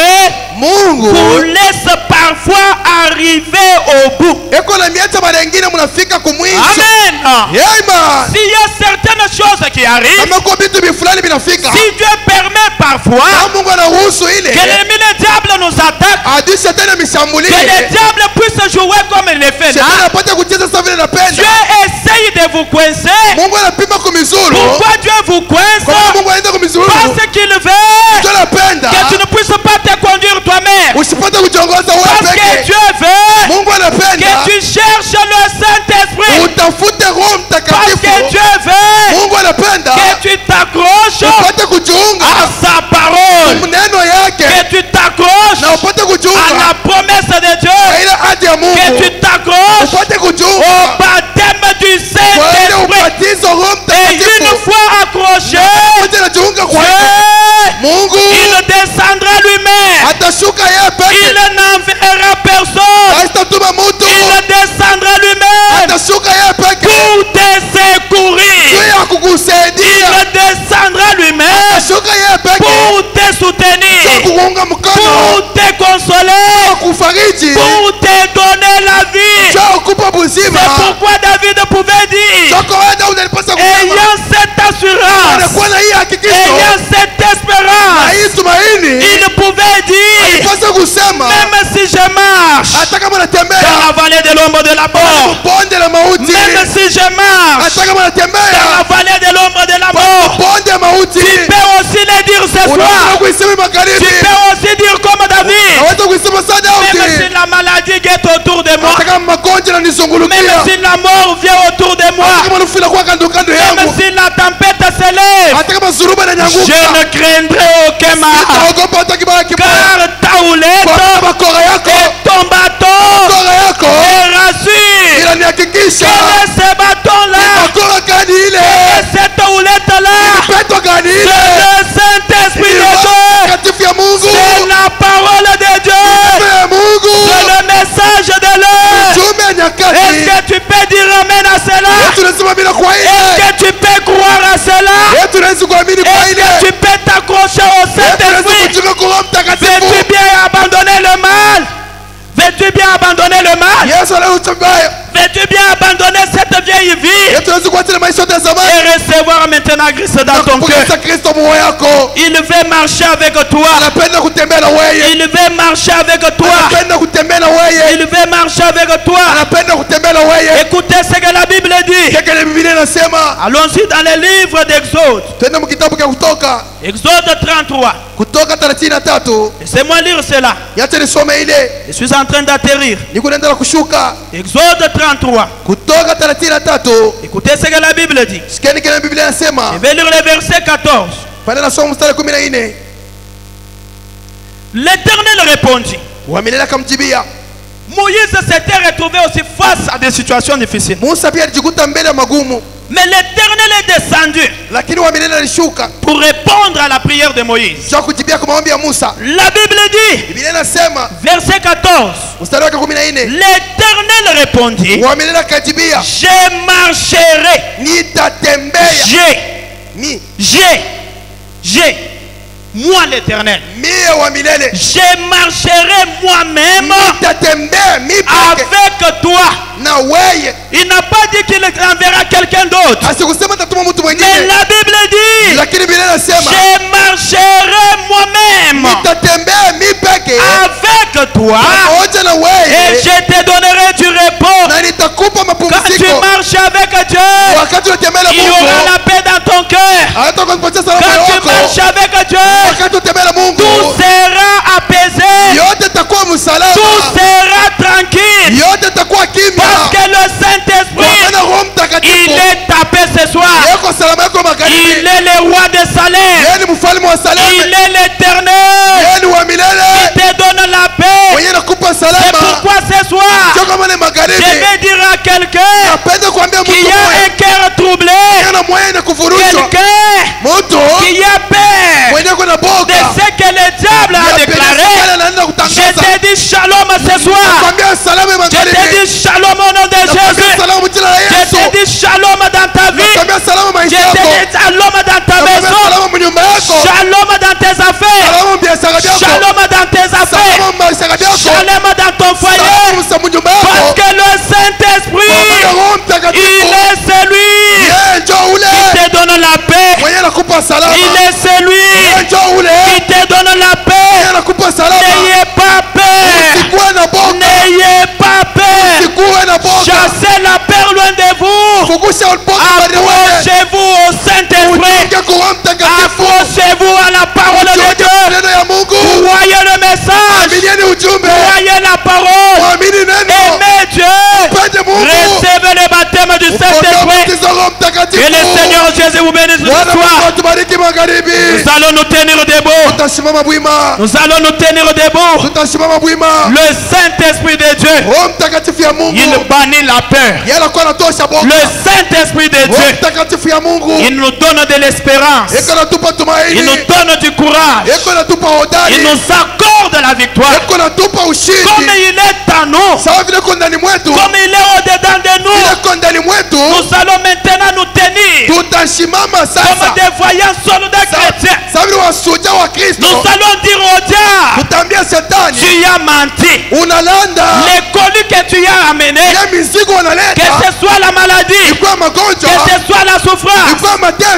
Mungu vous laisse parfois arriver au bout. eko na miacha mara nyingine mnafika kumwisho. Amen. Amen. S'il y a certaines choses qui arrivent, Kama kwa vitu fulani vinafika, si Dieu permet parfois kama Mungu anaruhusu que ile, l'ennemi, le diable nous attaque, adui shetani ameshambulie, que le diable puisse jouer comme il le fait shetani là, apate kucheza sawa vile anapenda. Dieu essaye de vous coincer. Mungu anapima kumizuru. Pourquoi Dieu vous coince? Kwa Mungu anaenda kumizuru, Parce qu'il veut Dieu anapenda que tu ne puisses pas te conduire toi-même. usipate kujongoza wewe Parce que peke. Dieu veut Mungu anapenda que tu cherches le Saint-Esprit. utafute Roho Parce Mtakatifu. que Dieu veut Mungu anapenda que tu t'accroches upate kujiunga à sa parole. maneno yake Que tu t'accroches na upate à kujiunga la promesse de kwa Dieu. ile ahadi ya Que Mungu, tu t'accroches upate au kujiunga baptême du kwa ile Saint-Esprit. ubatizo Roho Et une Mtakatifu. fois accroché, Upate najiunga kwa ile Dieu, Mungu il descendra lui-même. atashuka yeye peke, Il n'enverra personne. haitatuma mtu, Il descendra lui-même atashuka yeye peke pour te secourir. juu ya kukusaidia, Il descendra lui-même atashuka yeye peke pour te juu ya soutenir, kuunga mkono, pour te consoler, kufariji, pour te donner la vie. juu ya kukupa uzima. C'est pourquoi David pouvait dire, Soko wewe Daudi alipaswa kusema, ayant cette assurance, anakuwa na hii hakikisho ayant cette na espérance, hii tumaini, il pouvait dire, alipaswa kusema même si je marche hata kama dans natembea la vallée de l'ombre de la mort, bonde la mauti, même si je marche hata kama dans natembea la vallée de l'ombre de la mort, bonde ya mauti, tu peux aussi le dire ce unaweza soir. kuisema Tu magharibi, peux aussi dire comme David, unaweza kuisema saa Daudi, même si la maladie guette autour de moi, hata kama magonjwa même yananizungulukia, si la mort vient autour de moi, hata kama nufila kwa kando kando même yangu, si la tempête se lève, hata kama suruba je inanyanguka, ne craindrai aucun mal, sitaogopa hata kibaya kibaya, car ta houlette kwa bakora yako, et ton bâton bakora yako me rassurent. inanihakikisha Quel est ce bâton-là? bakora gani ile, Et cette houlette-là, petwa gani c'est ile, le Saint-Esprit de Dieu. takatifu ya Mungu, C'est la parole de Dieu. ya Mungu, C'est le message de l'heure. tume ya nyakati. Est-ce que tu peux dire amen à cela? Tunasema bila kwa ile, Est-ce que tu peux croire à cela? tunaweza kuamini kwa Est-ce ile, que tu peux t'accrocher au tunaweza Saint-Esprit? kujiunga kwa Roho Mtakatifu. Veux-tu bien abandonner le mal? Veux-tu bien abandonner le mal? Yesu anautambaya, Veux-tu bien abandonner cette vieille vie tunaweza kuacha maisha ya zamani et recevoir maintenant Christ dans ton cœur? kupokea Kristo moyo yako. Il veut marcher avec toi. Anapenda kutembea na wewe, Il veut marcher avec toi. anapenda kutembea na wewe, Il veut marcher avec toi. anapenda kutembea na wewe. Écoutez ce que la Bible dit. Kile kile Biblia inasema, Allons-y dans le livre d'Exode. twende mkitabu cha Kutoka, Exode 33. Kutoka 33. Laissez-moi lire cela. Yacha nisome ile, Je suis en train d'atterrir. niko naenda kushuka. Exode 33. Kutoka 33. Écoutez ce que la Bible dit. Sikieni kile Biblia inasema, Je vais lire le verset 14. pale nasoma mstari 14. L'Éternel répondit. Wamelele akamjibia. Moïse s'était retrouvé aussi face à des situations difficiles. Musa pia alijikuta mbele ya magumu, Mais l'Éternel est descendu lakini Wamelele alishuka pour répondre à la prière de Moïse. cha kujibia kwa maombi ya Musa. La Bible dit, Biblia inasema verset 14, mstari wake 14, l'Éternel répondit, Wamelele akajibia, je marcherai, nitatembea, je moi l'Éternel, je marcherai moi-même avec toi. Il n'a pas dit qu'il enverra quelqu'un d'autre. Mais la Bible dit, je marcherai moi-même avec toi et je te donnerai du repos. Quand tu marches avec Dieu, il y aura la paix dans ton cœur. Quand tu marches avec Dieu, tout sera apaisé, tout sera tranquille, parce que le Saint-Esprit, il est tapé ce soir. Il est le roi de Salem, il est l'Éternel, il te donne la paix. C'est pourquoi ce soir, je vais dire à quelqu'un qui a un cœur troublé, quelqu'un qui a peur de ce que le diable a déclaré, je te dis shalom ce soir. Je te dis shalom au nom de Jésus. Je te dis shalom dans ta vie. Je te dis shalom dans ta maison. Shalom dans tes affaires. Shalom dans tes affaires. Shalom dans ton foyer. Parce que le Saint-Esprit, il est celui qui te donne la paix. Il est celui qui te donne la paix. N'ayez pas peur. N'ayez pas peur. Chassez la peur loin de vous. Approchez-vous au Saint-Esprit. Approchez-vous à la parole de Dieu. Croyez le message. Croyez la parole. Aimez Dieu. Recevez le baptême du Saint-Esprit. Que le Seigneur Jésus vous bénisse ce soir. Nous allons nous tenir debout. Nous allons nous tenir debout. Le Saint-Esprit de Dieu, il bannit la peur. Le Saint-Esprit de Dieu, il nous donne de l'espérance. Il nous donne du courage. Il nous accorde la victoire. Comme il est en nous, comme il est au-dedans de nous, nous allons maintenant nous tenir comme des voyants soldats chrétiens. Nous allons dire au diable, tu as menti. Les colis que tu as amenés, que ce soit la maladie, que ce soit la souffrance,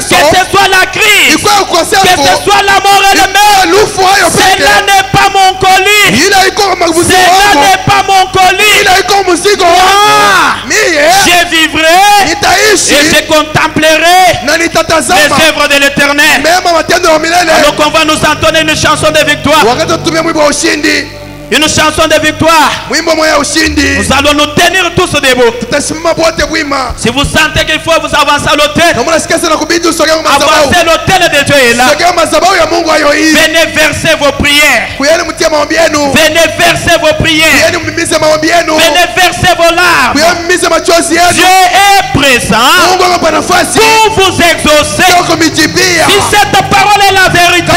que ce soit la crise, que ce soit la mort et le meurtre, cela n'est pas mon colis. Cela n'est pas mon colis. Je vivrai et je contemplerai les œuvres de l'Éternel. Alors qu'on va nous entonner une chanson de victoire. Une chanson de victoire. Nous allons nous tenir tous debout. Si vous sentez qu'il faut vous avancer à l'autel, avancez, l'autel de Dieu est là. Venez verser vos prières. Venez verser vos prières. Venez verser vos larmes. Dieu est présent pour vous exaucer. Si cette parole est la vérité,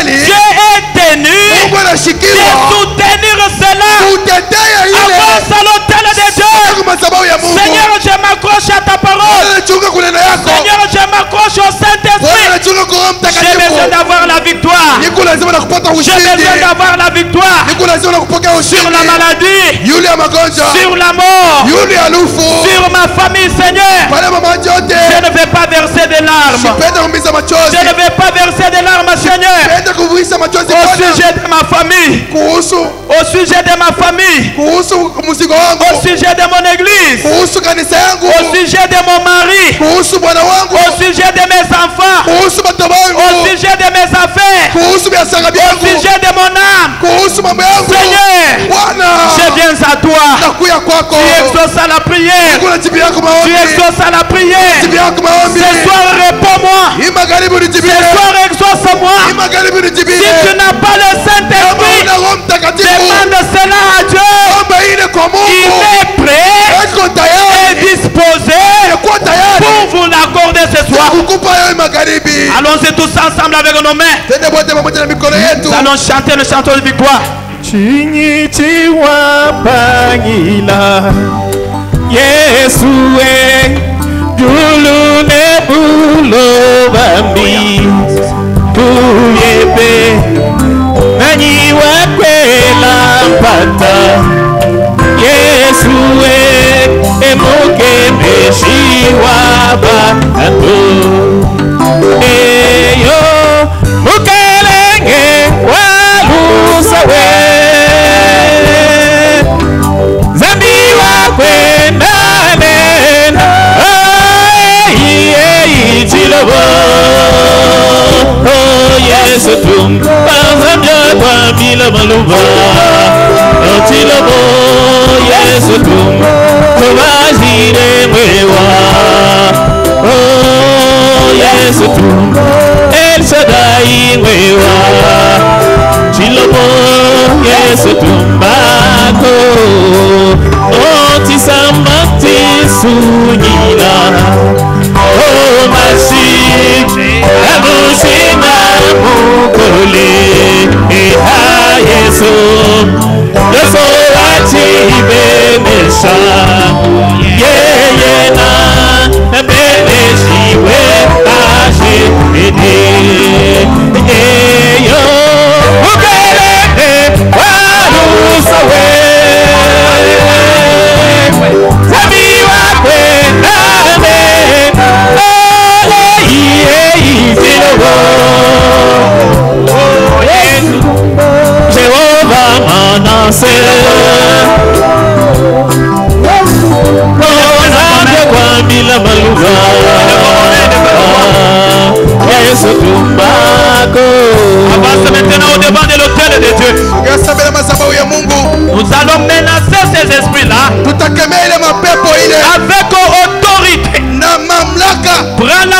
Dieu est tenu de soutenir cela. Avance à l'autel de Dieu. Seigneur, je m'accroche à ta parole. Seigneur, je m'accroche au Saint-Esprit. J'ai besoin d'avoir la victoire. J'ai besoin d'avoir la victoire sur la maladie, sur la mort, sur ma famille, Seigneur. Je ne vais pas verser des larmes. Je ne vais pas verser des larmes, Seigneur, au sujet de ma famille, au sujet de ma famille, au sujet de mon église, au sujet de mon mari, au sujet de mes enfants, au sujet de mes affaires, au sujet de mon âme. Seigneur, je viens à toi. Tu exauces la prière. Tu exauces la prière. Ce soir, réponds-moi. Ce soir, exauce-moi. Si tu n'as pas le Saint-Esprit, demande cela à Dieu. Il est prêt et disposé pour vous l'accorder ce soir. Allons-y tous ensemble avec nos mains. Nous allons chanter le chanson de victoire. Yesu Julu Nebulo Yesu tumbazamya kwambila maluva Otilobo Yesu tumbazire mwewa Oh Yesu El Shaddai mwewa Chilobo Yesu tumbako Otisamati sunyila Oh Masih Abushina mukole Eha Yesu Yesu atibe mesha Yeyena Beneshiwe Ashe Ede Eyo Ukelete Walusawe Zabiwa Kwename Jehovah Manase Kwambila maluva Yesu tumbako. Avance maintenant au devant de l'autel de Dieu. Nous allons menacer ces esprits-là avec autorité. Prends la